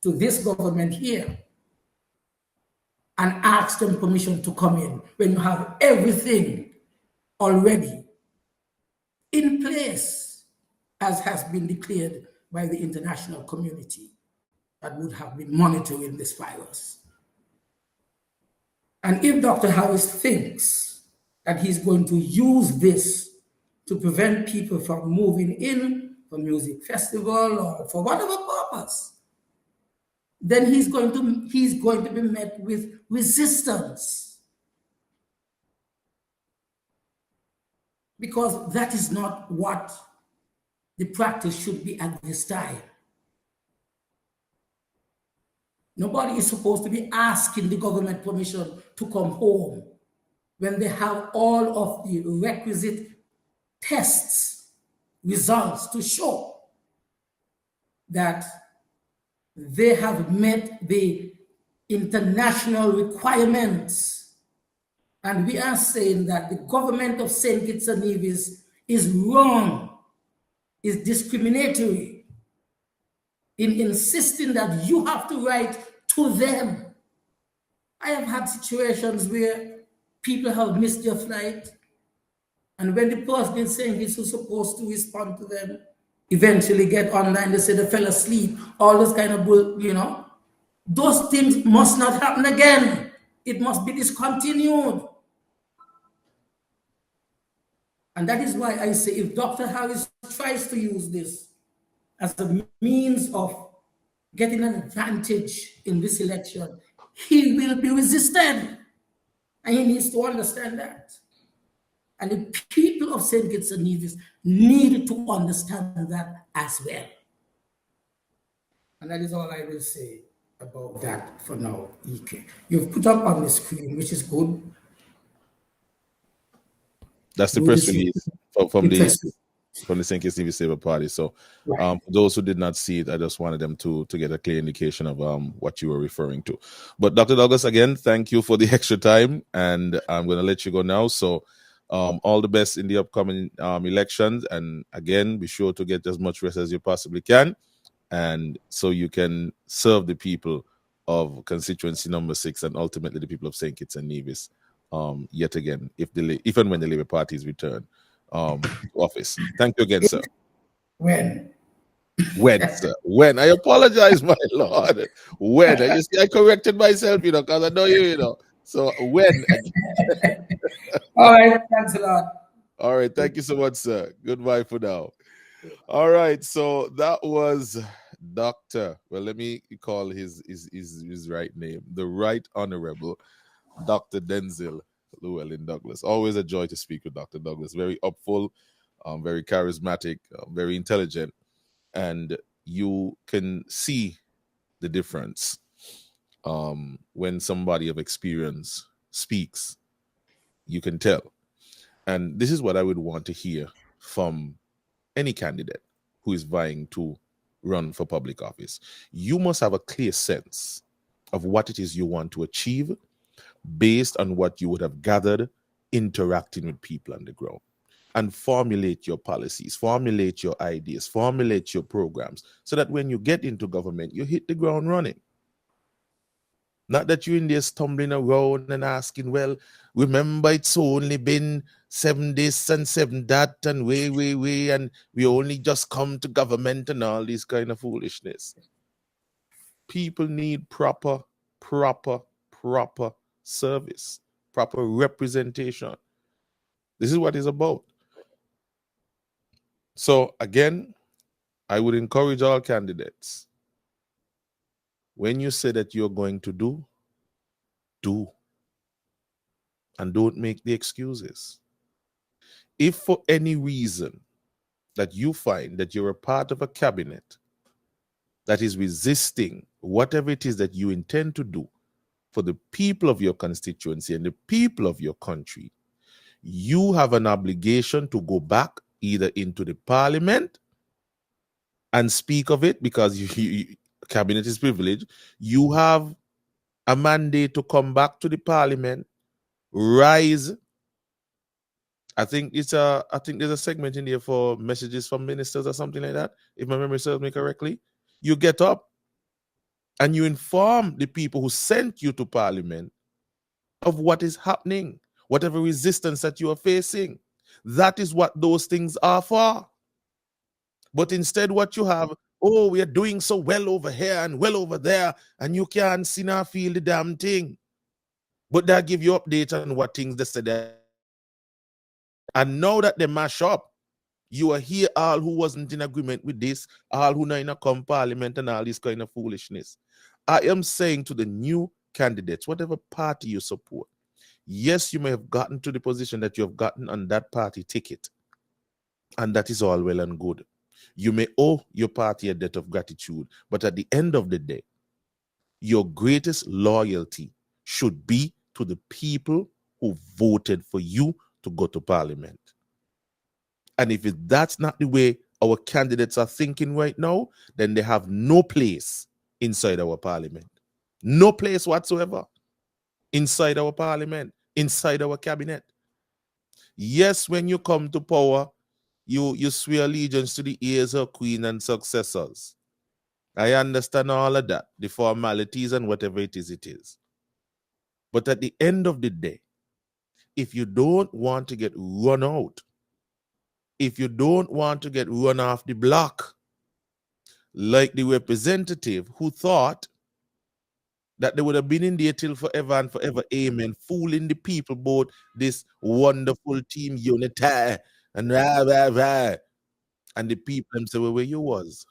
to this government here and ask them permission to come in when you have everything already in place, as has been declared by the international community that would have been monitoring this virus. And if Dr. Harris thinks that he's going to use this to prevent people from moving in for music festival or for whatever purpose, then he's going to be met with resistance. Because that is not what the practice should be at this time. Nobody is supposed to be asking the government permission to come home when they have all of the requisite tests, results to show that they have met the international requirements. And we are saying that the government of St. Kitts and Nevis is wrong, is discriminatory in insisting that you have to write to them. I have had situations where people have missed their flight, and when the person is saying he's supposed to respond to them, eventually get online, they say they fell asleep, all this kind of bull, those things must not happen again. It must be discontinued. And that is why I say if Dr. Harris tries to use this as a means of getting an advantage in this election, he will be resisted. And he needs to understand that. And the people of St. Kitts and Nevis need to understand that as well. And that is all I will say about that for now, EK. You've put up on the screen, which is good. That's the press release from the St. Kitts Nevis Labour Party. So right. For those who did not see it, I just wanted them to get a clear indication of what you were referring to. But Dr. Douglas, again, thank you for the extra time, and I'm going to let you go now. So all the best in the upcoming elections, and again, be sure to get as much rest as you possibly can, and so you can serve the people of constituency number 6 and ultimately the people of St. Kitts and Nevis yet again, if and when the Labour Parties return to office. Thank you again, sir. When, sir? When? I apologize, my lord. When? I corrected myself, because I know you, So when? All right, thanks a lot. All right, thank you so much, sir. Goodbye for now. All right, so that was Dr. Well, let me call his right name, the Right Honorable Dr. Denzil Douglas. Always a joy to speak with Dr. Douglas. Very upful, very charismatic, very intelligent, and you can see the difference when somebody of experience speaks. You can tell. And this is what I would want to hear from any candidate who is vying to run for public office. You must have a clear sense of what it is you want to achieve based on what you would have gathered interacting with people on the ground. And formulate your policies, formulate your ideas, formulate your programs, so that when you get into government, you hit the ground running. Not that you're in there stumbling around and asking, well, remember it's only been 7 this and 7 that, and and we only just come to government and all this kind of foolishness. People need proper service, proper representation. This is what it's about. So again, I would encourage all candidates, when you say that you're going to do, and don't make the excuses. If for any reason that you find that you're a part of a cabinet that is resisting whatever it is that you intend to do for the people of your constituency and the people of your country, you have an obligation to go back either into the parliament and speak of it, because cabinet is privileged. You have a mandate to come back to the parliament, rise. I think there's a segment in there for messages from ministers or something like that, if my memory serves me correctly. You get up and you inform the people who sent you to parliament of what is happening, whatever resistance that you are facing. That is what those things are for. But instead, what you have, oh, we are doing so well over here and well over there, and you can't see nor feel the damn thing. But they'll give you update on what things they said. And now that they mash up, you are here all who wasn't in agreement with this, all who not in a parliament and all this kind of foolishness. I am saying to the new candidates, whatever party you support, yes, you may have gotten to the position that you have gotten on that party ticket, and that is all well and good. You may owe your party a debt of gratitude, but at the end of the day, your greatest loyalty should be to the people who voted for you to go to parliament. And if that's not the way our candidates are thinking right now, then they have no place inside our parliament. No place whatsoever inside our parliament, inside our cabinet. Yes, when you come to power, you swear allegiance to the heirs of queen and successors. I understand all of that, the formalities and whatever it is. But at the end of the day, if you don't want to get run out, if you don't want to get run off the block, like the representative who thought that they would have been in there till forever and forever, amen, fooling the people about this wonderful team unity and rah, rah, rah. And the people them say, well, where you was?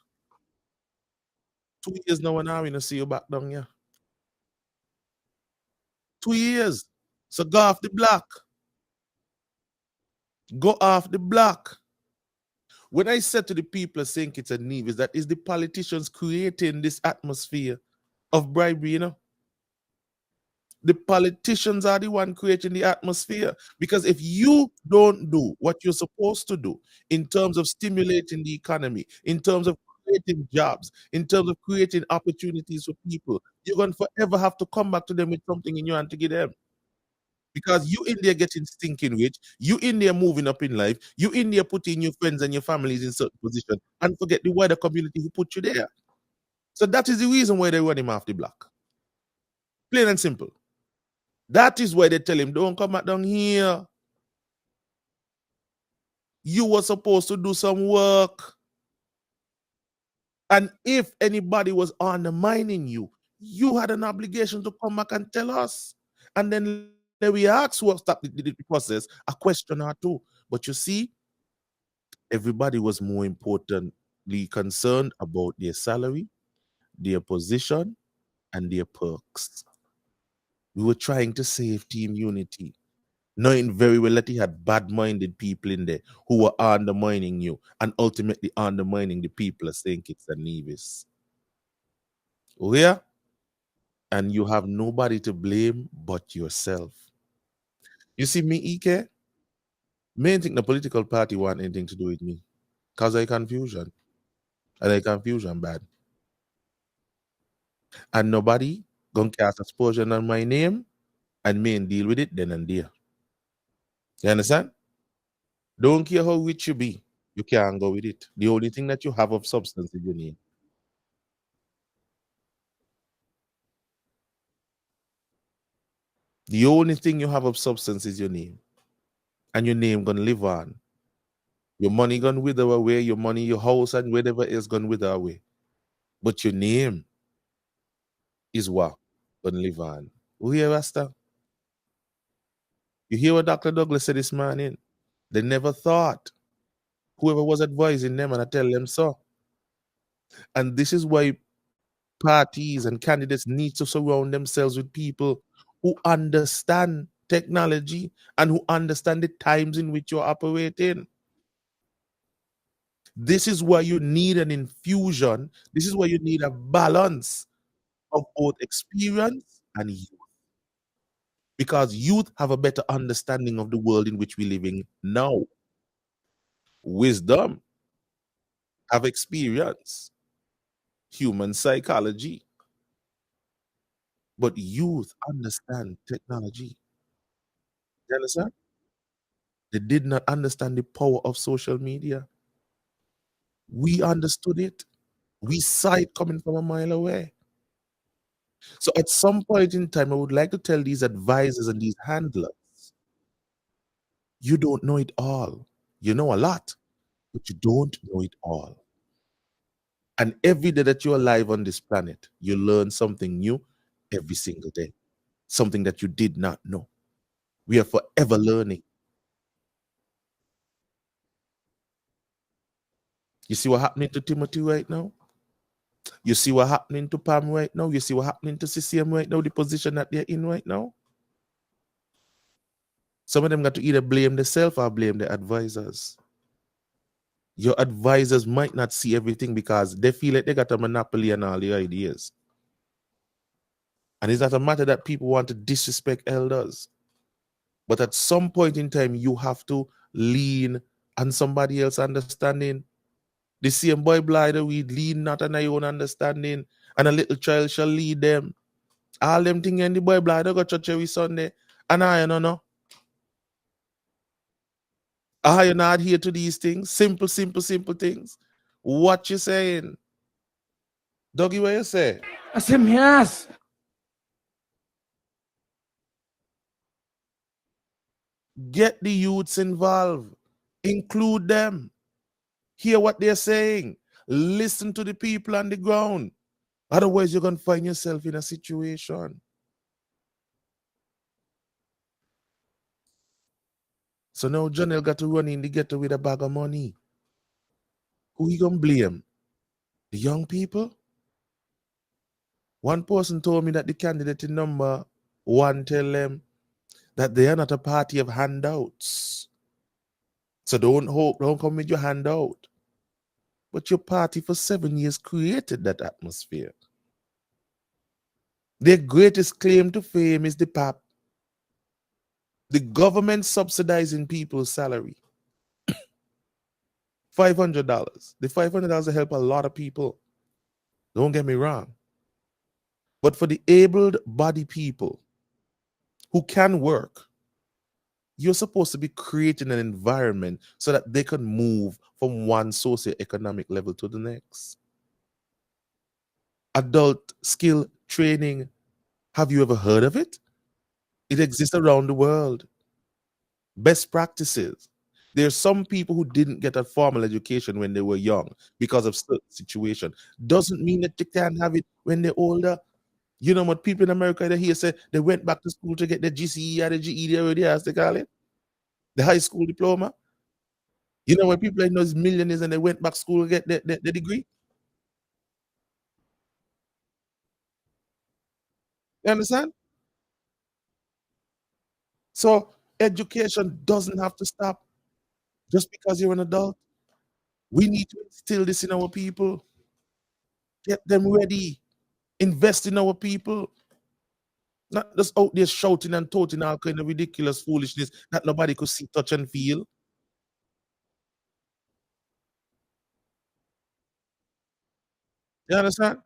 2 years now and now, we don't see you back down here. 2 years. So go off the block. Go off the block. When I said to the people, saying it's a Nevis, that is the politicians creating this atmosphere of bribery, you know. The politicians are the one creating the atmosphere. Because if you don't do what you're supposed to do in terms of stimulating the economy, in terms of creating jobs, in terms of creating opportunities for people, you're going to forever have to come back to them with something in your hand to give them. Because you in there getting stinking rich, you in there moving up in life, you in there putting your friends and your families in certain position, and forget the wider community who put you there. So that is the reason why they run him off the block. Plain and simple. That is why they tell him, don't come back down here. You were supposed to do some work. And if anybody was undermining you, you had an obligation to come back and tell us. And then we ask who stopped the process a question or two. But you see, everybody was more importantly concerned about their salary, their position, and their perks. We were trying to save team unity, knowing very well that he had bad-minded people in there who were undermining you and ultimately undermining the people of St. Kitts and Nevis. Yeah? And you have nobody to blame but yourself. You see me, Ike? Me ain't think the political party want anything to do with me. Because I confusion. And I confusion bad. And nobody gonna cast aspersion on my name and me and deal with it then and there. You understand? Don't care how rich you be, you can't go with it. The only thing that you have of substance is your name. The only thing you have of substance is your name. And your name gonna live on. Your money gonna wither away, your money, your house, and whatever is gonna wither away. But your name is what gonna live on. You hear, Rasta? You hear what Dr. Douglas said this morning? They never thought. Whoever was advising them, and I tell them so. And this is why parties and candidates need to surround themselves with people who understand technology and who understand the times in which you're operating. This is why you need an infusion. This is why you need a balance of both experience and youth. Because youth have a better understanding of the world in which we're living now. Wisdom have experience, human psychology. But youth understand technology. You understand? They did not understand the power of social media. We understood it. We saw it coming from a mile away. So at some point in time, I would like to tell these advisors and these handlers, you don't know it all. You know a lot, but you don't know it all. And every day that you're alive on this planet, you learn something new every single day, something that you did not know. We are forever learning. You see what happening to Timothy right now? You see what happening to Pam right now? You see what happening to CCM right now, the position that they're in right now? Some of them got to either blame themselves or blame the advisors. Your advisors might not see everything because they feel like they got a monopoly on all the ideas. And it's not a matter that people want to disrespect elders. But at some point in time, you have to lean on somebody else's understanding. The same boy blinder, we lean not on our own understanding, and a little child shall lead them. All them things in the boy blinder go church every Sunday, and I don't know. Are you not here to these things? Simple things. What you saying? Dougie, what you say? I said, yes. Get the youths involved. Include them. Hear what they're saying. Listen to the people on the ground. Otherwise, you're going to find yourself in a situation. So now Jonel got to run in the ghetto with a bag of money. Who you going to blame? The young people? One person told me that the candidate in number one tell them, that they are not a party of handouts. So don't come with your handout. But your party for 7 years created that atmosphere. Their greatest claim to fame is the pap. The government subsidizing people's salary. $500. The $500 will help a lot of people. Don't get me wrong. But for the able-bodied people who can work, you're supposed to be creating an environment so that they can move from one socioeconomic level to the next. Adult skill training. Have you ever heard of it? It exists around the world. Best practices. There's some people who didn't get a formal education when they were young because of certain situation. Doesn't mean that they can't have it when they're older. You know what people in America they hear say they went back to school to get the GCE or the GED or whatever as they call it, the high school diploma. You know when people like those millionaires and they went back to school to get the degree. You understand? So education doesn't have to stop just because you're an adult. We need to instill this in our people. Get them ready. Invest in our people. Not just out there shouting and touting all kind of ridiculous foolishness that nobody could see, touch, and feel. You understand?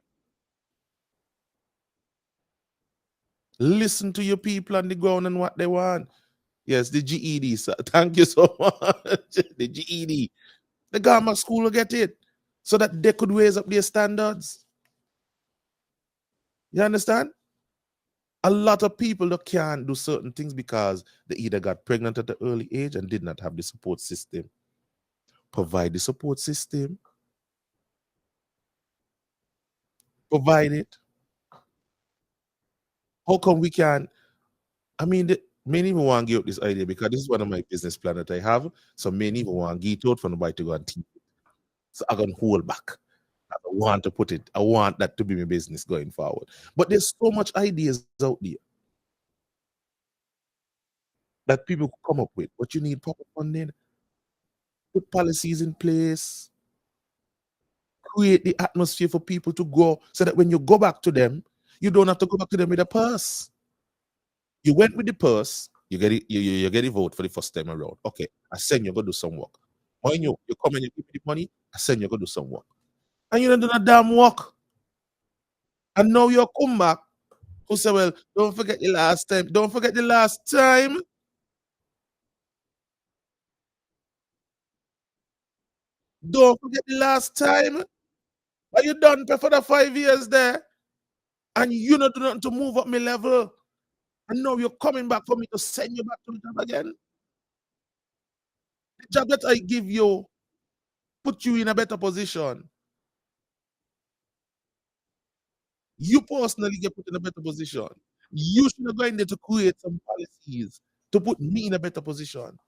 Listen to your people on the ground and what they want. Yes, the GED, sir. Thank you so much. The GED. The government school will get it so that they could raise up their standards. You understand? A lot of people that can't do certain things because they either got pregnant at an early age and did not have the support system. Provide the support system. Provide it. How come we can't? I mean, many even want to give up this idea because this is one of my business plan that I have. So many even want to get out for nobody to go and teach it. So I'm going to hold back. I don't want to put it. I want that to be my business going forward. But there's so much ideas out there that people could come up with. But you need proper funding, put policies in place, create the atmosphere for people to go so that when you go back to them, you don't have to go back to them with a purse. You went with the purse, you get it, you get a vote for the first time around. Okay, I send you go do some work. When you come and you give me the money, I send you go do some work. And you don't do no damn work. And now you come back who say, well, don't forget the last time. Don't forget the last time. Don't forget the last time. Are you done for the 5 years there? And you not do nothing to move up my level. And now you're coming back for me to send you back to the job again. The job that I give you put you in a better position. You personally get put in a better position. You should have gone there to create some policies to put me in a better position.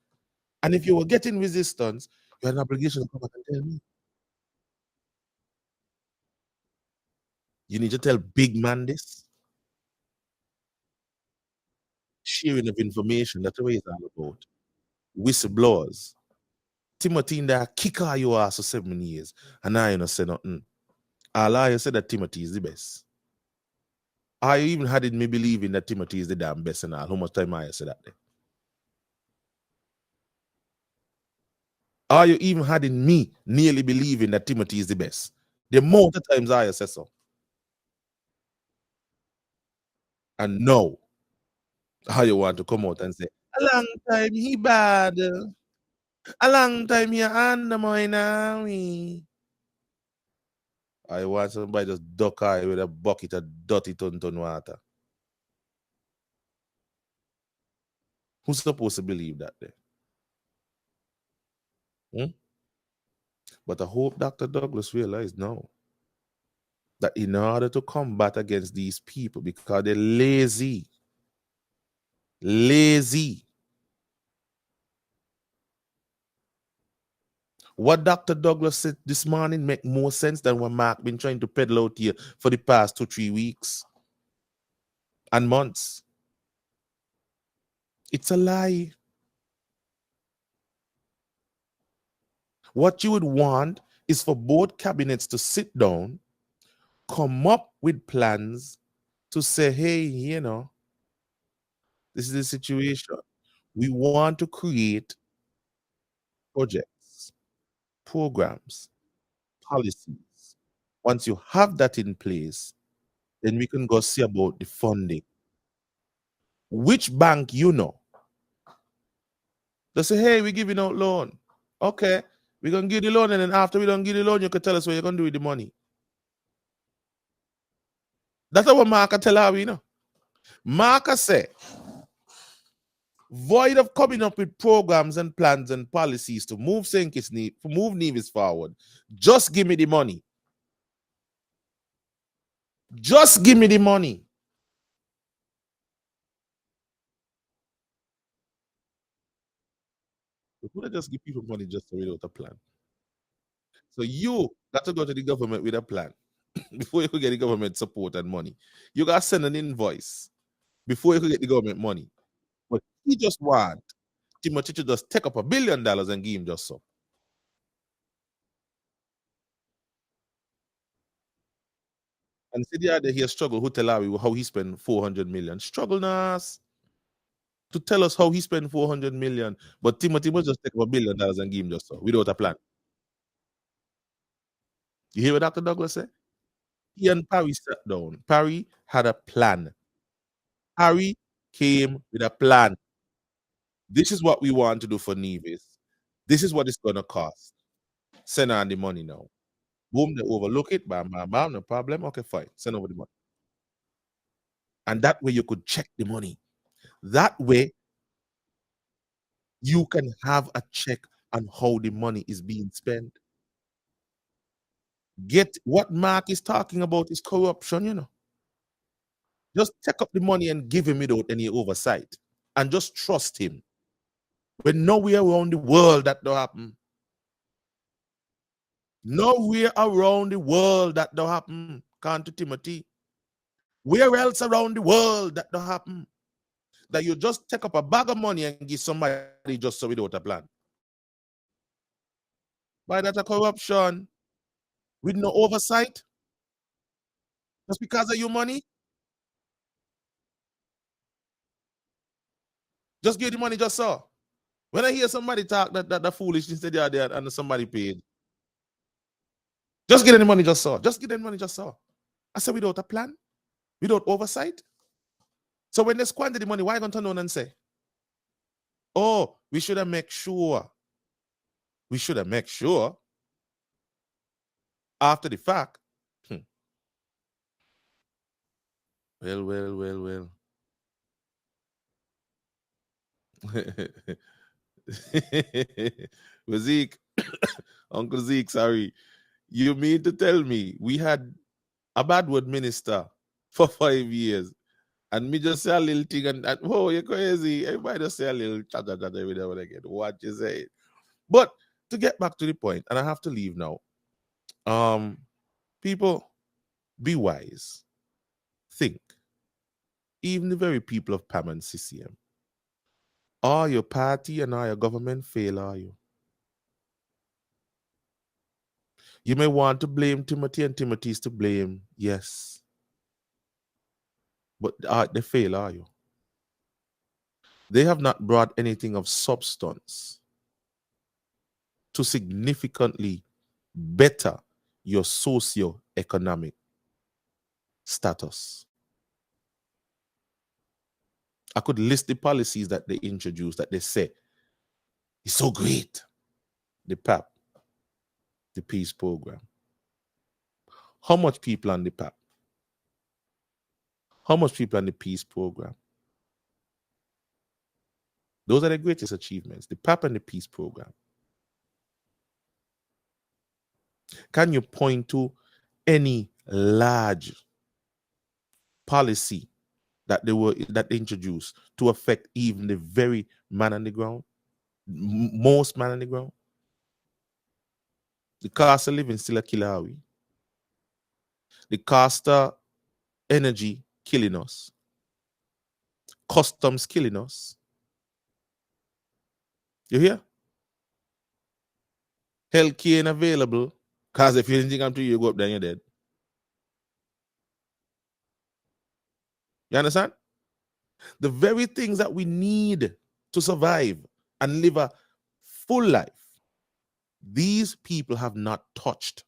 And if you were getting resistance, you had an obligation to come back and tell me. You need to tell big man this. Sharing of information, that's what it's all about. Whistleblowers. Timothy in there kick all your ass for 7 years. And I ain't say nothing. All I said that Timothy is the best. I even had it me believing that Timothy is the damn best and all. How much time I said that there? Are you even had in me nearly believing that Timothy is the best? The amount of times I said so. And no, how you want to come out and say, a long time he bad. A long time he undermine me. I want somebody just duck eye with a bucket of dirty ton water. Who's supposed to believe that there? Hmm? But I hope Dr. Douglas realized now that in order to combat against these people, because they're lazy, what Dr. Douglas said this morning make more sense than what Mark been trying to peddle out here for the past 2-3 weeks and months. It's a lie. What you would want is for both cabinets to sit down, come up with plans to say, hey, this is the situation. We want to create projects, programs, policies. Once you have that in place, then we can go see about the funding. Which bank they say, hey, we're giving out loan. Okay, we're going to give the loan, and then after we don't give the loan, you can tell us what you're going to do with the money. That's what Marka tell her, Marka say, void of coming up with programs and plans and policies to move Nevis forward, just give me the money. Just give me the money. You could just give people money just without a plan. So you got to go to the government with a plan before you could get the government support and money. You got to send an invoice before you could get the government money. But he just want Timothy to just take up $1 billion and give him just so. And see the other here struggle who tell us how he spent 400 million. Struggle nas to tell us how he spent 400 million. But Timothy must just take up $1 billion and give him just so without a plan. You hear what Dr. Douglas said? He and Parry sat down. Parry had a plan. Parry came with a plan. This is what we want to do for Nevis. This is what it's gonna cost. Send on the money now. Boom, they overlook it. Bam, bam, bam. No problem. Okay, fine. Send over the money. And that way you could check the money. That way you can have a check on how the money is being spent. Get what Mark is talking about is corruption. Just take up the money and give him without any oversight. And just trust him. When nowhere around the world that don't happen. Nowhere around the world that don't happen. Can't to Timothy. Where else around the world that don't happen? That you just take up a bag of money and give somebody just so without a plan. Why that a corruption? With no oversight? Just because of your money? Just give the money just so. When I hear somebody talk that foolishness they are there and somebody paid, just give them the money just so. Just give them money just so. I said without a plan, without oversight. So when they squander the money, why are you going to turn on and say, oh, we should have make sure. We should have make sure after the fact. Well. Zeke, Uncle Zeke, sorry. You mean to tell me we had a bad word minister for 5 years and me just say a little thing and oh, you're crazy. Everybody just say a little chat every now and again. What you say? But to get back to the point, and I have to leave now. People, be wise. Think. Even the very people of PAM and CCM. Are your party and are your government fail, are you? You may want to blame Timothy and Timothy's to blame, yes. But they fail, are you? They have not brought anything of substance to significantly better your socio-economic status. I could list the policies that they introduced that they say is so great. The PAP, the peace program. How much people on the PAP? How much people on the peace program? Those are the greatest achievements, the PAP and the peace program. Can you point to any large policy that they introduced to affect even the very man on the ground? Most man on the ground? The cost of living still a killer, are we? The cost of energy killing us. Customs killing us. You hear? Healthcare ain't available. Because if you didn't think I'm to you, go up there and you're dead. You understand? The very things that we need to survive and live a full life, these people have not touched.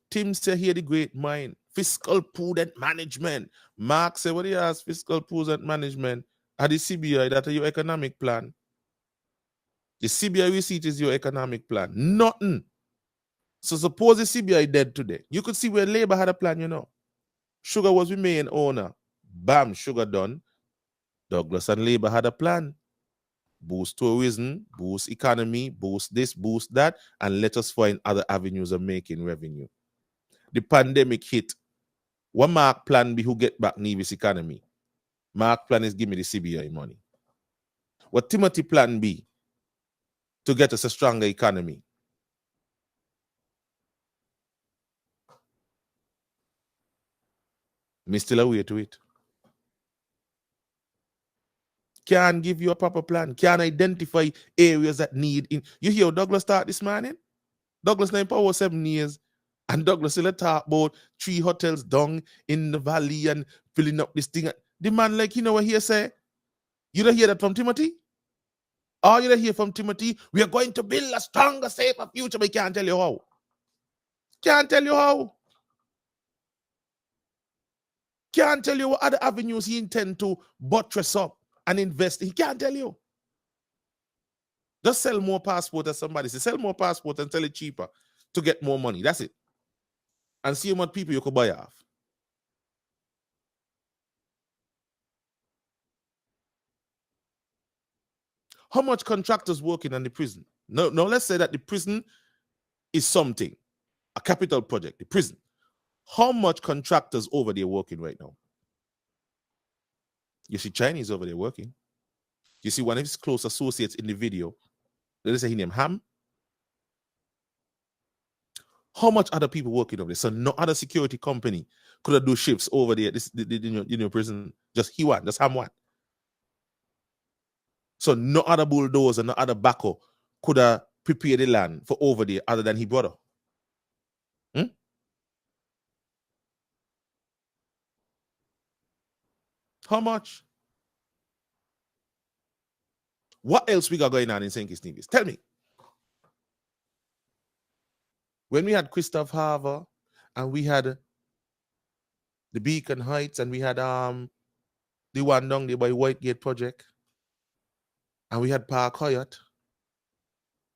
Tim said here the great mind, fiscal prudent management. Mark said, what do you ask fiscal prudent management? At the CBI, that is your economic plan. The CBI receipt is your economic plan. Nothing. So suppose the CBI dead today. You could see where Labour had a plan, you know. Sugar was the main owner. Bam, Sugar done. Douglas and Labour had a plan. Boost tourism, boost economy, boost this, boost that, and let us find other avenues of making revenue. The pandemic hit. What Mark plan be who get back Nevis economy? Mark plan is give me the CBI money. What Timothy plan be to get us a stronger economy? Me still away to it. Can't give you a proper plan. Can't identify areas that need in. You hear Douglas start this morning? Douglas in power 7 years. And Douglas still talk about 3 hotels down in the valley and filling up this thing. The man, like, you know what he say? You don't hear that from Timothy? Or you don't hear from Timothy? We are going to build a stronger, safer future, but he can't tell you how. Can't tell you how. Can't tell you what other avenues he intend to buttress up and invest. He can't tell you. Just sell more passport, as somebody says. Sell more passport and sell it cheaper to get more money. That's it. And see how much people you could buy off. How much contractors working on the prison? No, let's say that the prison is something, a capital project, the prison. How much contractors over there working right now? You see Chinese over there working. You see one of his close associates in the video. Let us say his name Ham. How much other people working over there? So no other security company could have do shifts over there. This in your prison. Just he one, just Ham one. So no other bulldozer, no other backhoe could have prepared the land for over there other than his brother. How much? What else we got going on in St. Kitts Nevis? Tell me. When we had Christoph Harver and we had the Beacon Heights and we had the one down there by Whitegate Project and we had Park Hyatt,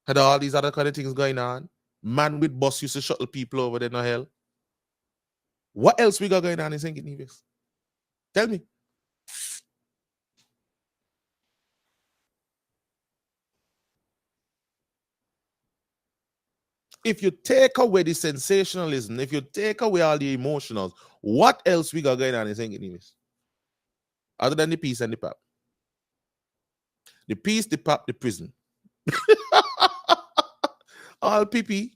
had all these other kind of things going on. Man with bus used to shuttle people over there, no hell. What else we got going on in St. Kitts Nevis? Tell me. If you take away the sensationalism, if you take away all the emotionals, what else we got going on in St. Kitts Nevis? Other than the peace and the pap. The peace, the pap, the prison. All PP.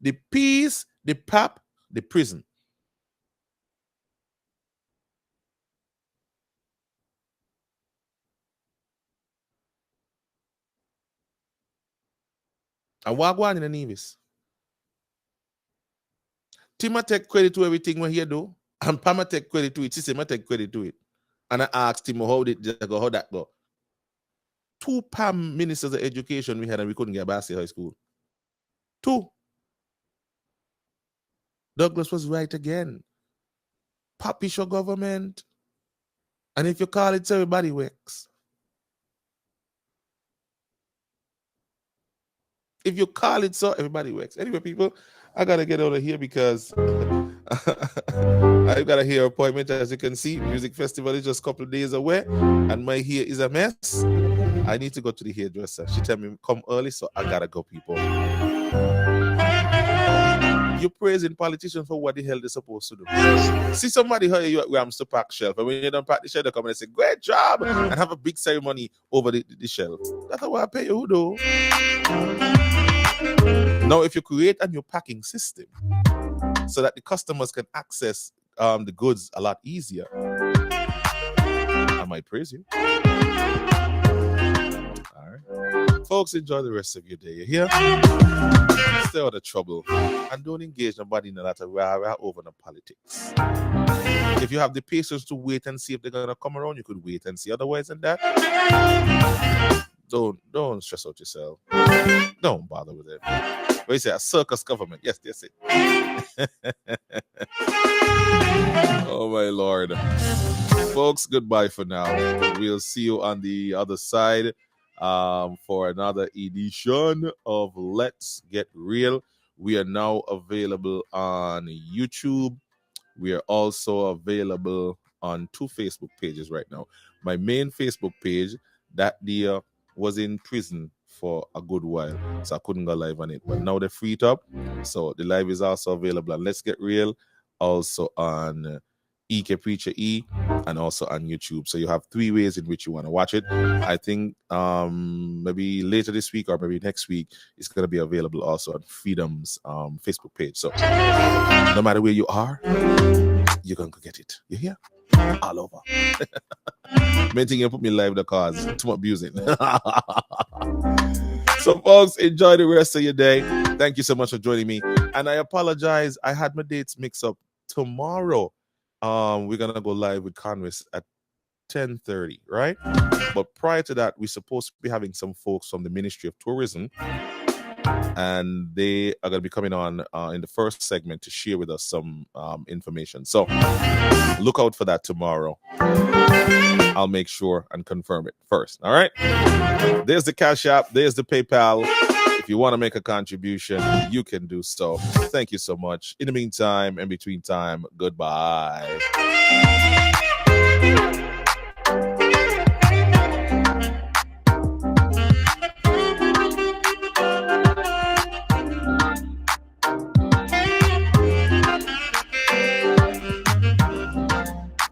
The peace, the pap, the prison. And what going on in the Nevis? Tima take credit to everything what he do, and Pama take credit to it. She said, I take credit to it. And I asked him how that go. 2 PAM ministers of education we had and we couldn't get Bassi High School. 2. Douglas was right again. Papi show government. And if you call it, everybody works. If you call it so, everybody works. Anyway, people, I got to get out of here because I've got a hair appointment. As you can see, music festival is just a couple of days away and my hair is a mess. I need to go to the hairdresser. She tell me come early, so I got to go, people. You're praising politicians for what the hell they're supposed to do. See somebody hire you at Rams to pack shelf, and when you don't pack the shelf, they come and say, great job, and have a big ceremony over the shelf. That's what I pay you, though. Now, if you create a new packing system so that the customers can access the goods a lot easier, I might might praise you. All right. Folks, enjoy the rest of your day. You hear? Stay out of trouble. And don't engage nobody in that rah over the politics. If you have the patience to wait and see if they're going to come around, you could wait and see. Otherwise than that, don't stress out yourself. Don't bother with it. What you say? A circus government. Yes, that's it. Oh, my Lord. Folks, goodbye for now. We'll see you on the other side for another edition of Let's Get Real. We are now available on YouTube. We are also available on 2 Facebook pages right now. My main Facebook page, that day was in prison for a good while, so I couldn't go live on it. But now they free it up, so the live is also available on Let's Get Real, also on EK Preacher E, and also on YouTube. So you have 3 ways in which you want to watch it. I think maybe later this week or maybe next week, it's going to be available also on Freedom's Facebook page. So no matter where you are, you're going to get it. You hear? All over. Main thing you put me live the cause. Too much abusing. So folks, enjoy the rest of your day. Thank you so much for joining me. And I apologize. I had my dates mixed up. Tomorrow, we're going to go live with Congress at 10:30, right? But prior to that, we're supposed to be having some folks from the Ministry of Tourism, and they are going to be coming on in the first segment to share with us some information. So look out for that tomorrow. I'll make sure and confirm it first. All right. There's the Cash App. There's the PayPal. If you want to make a contribution, you can do so. Thank you so much. In the meantime, in between time, goodbye.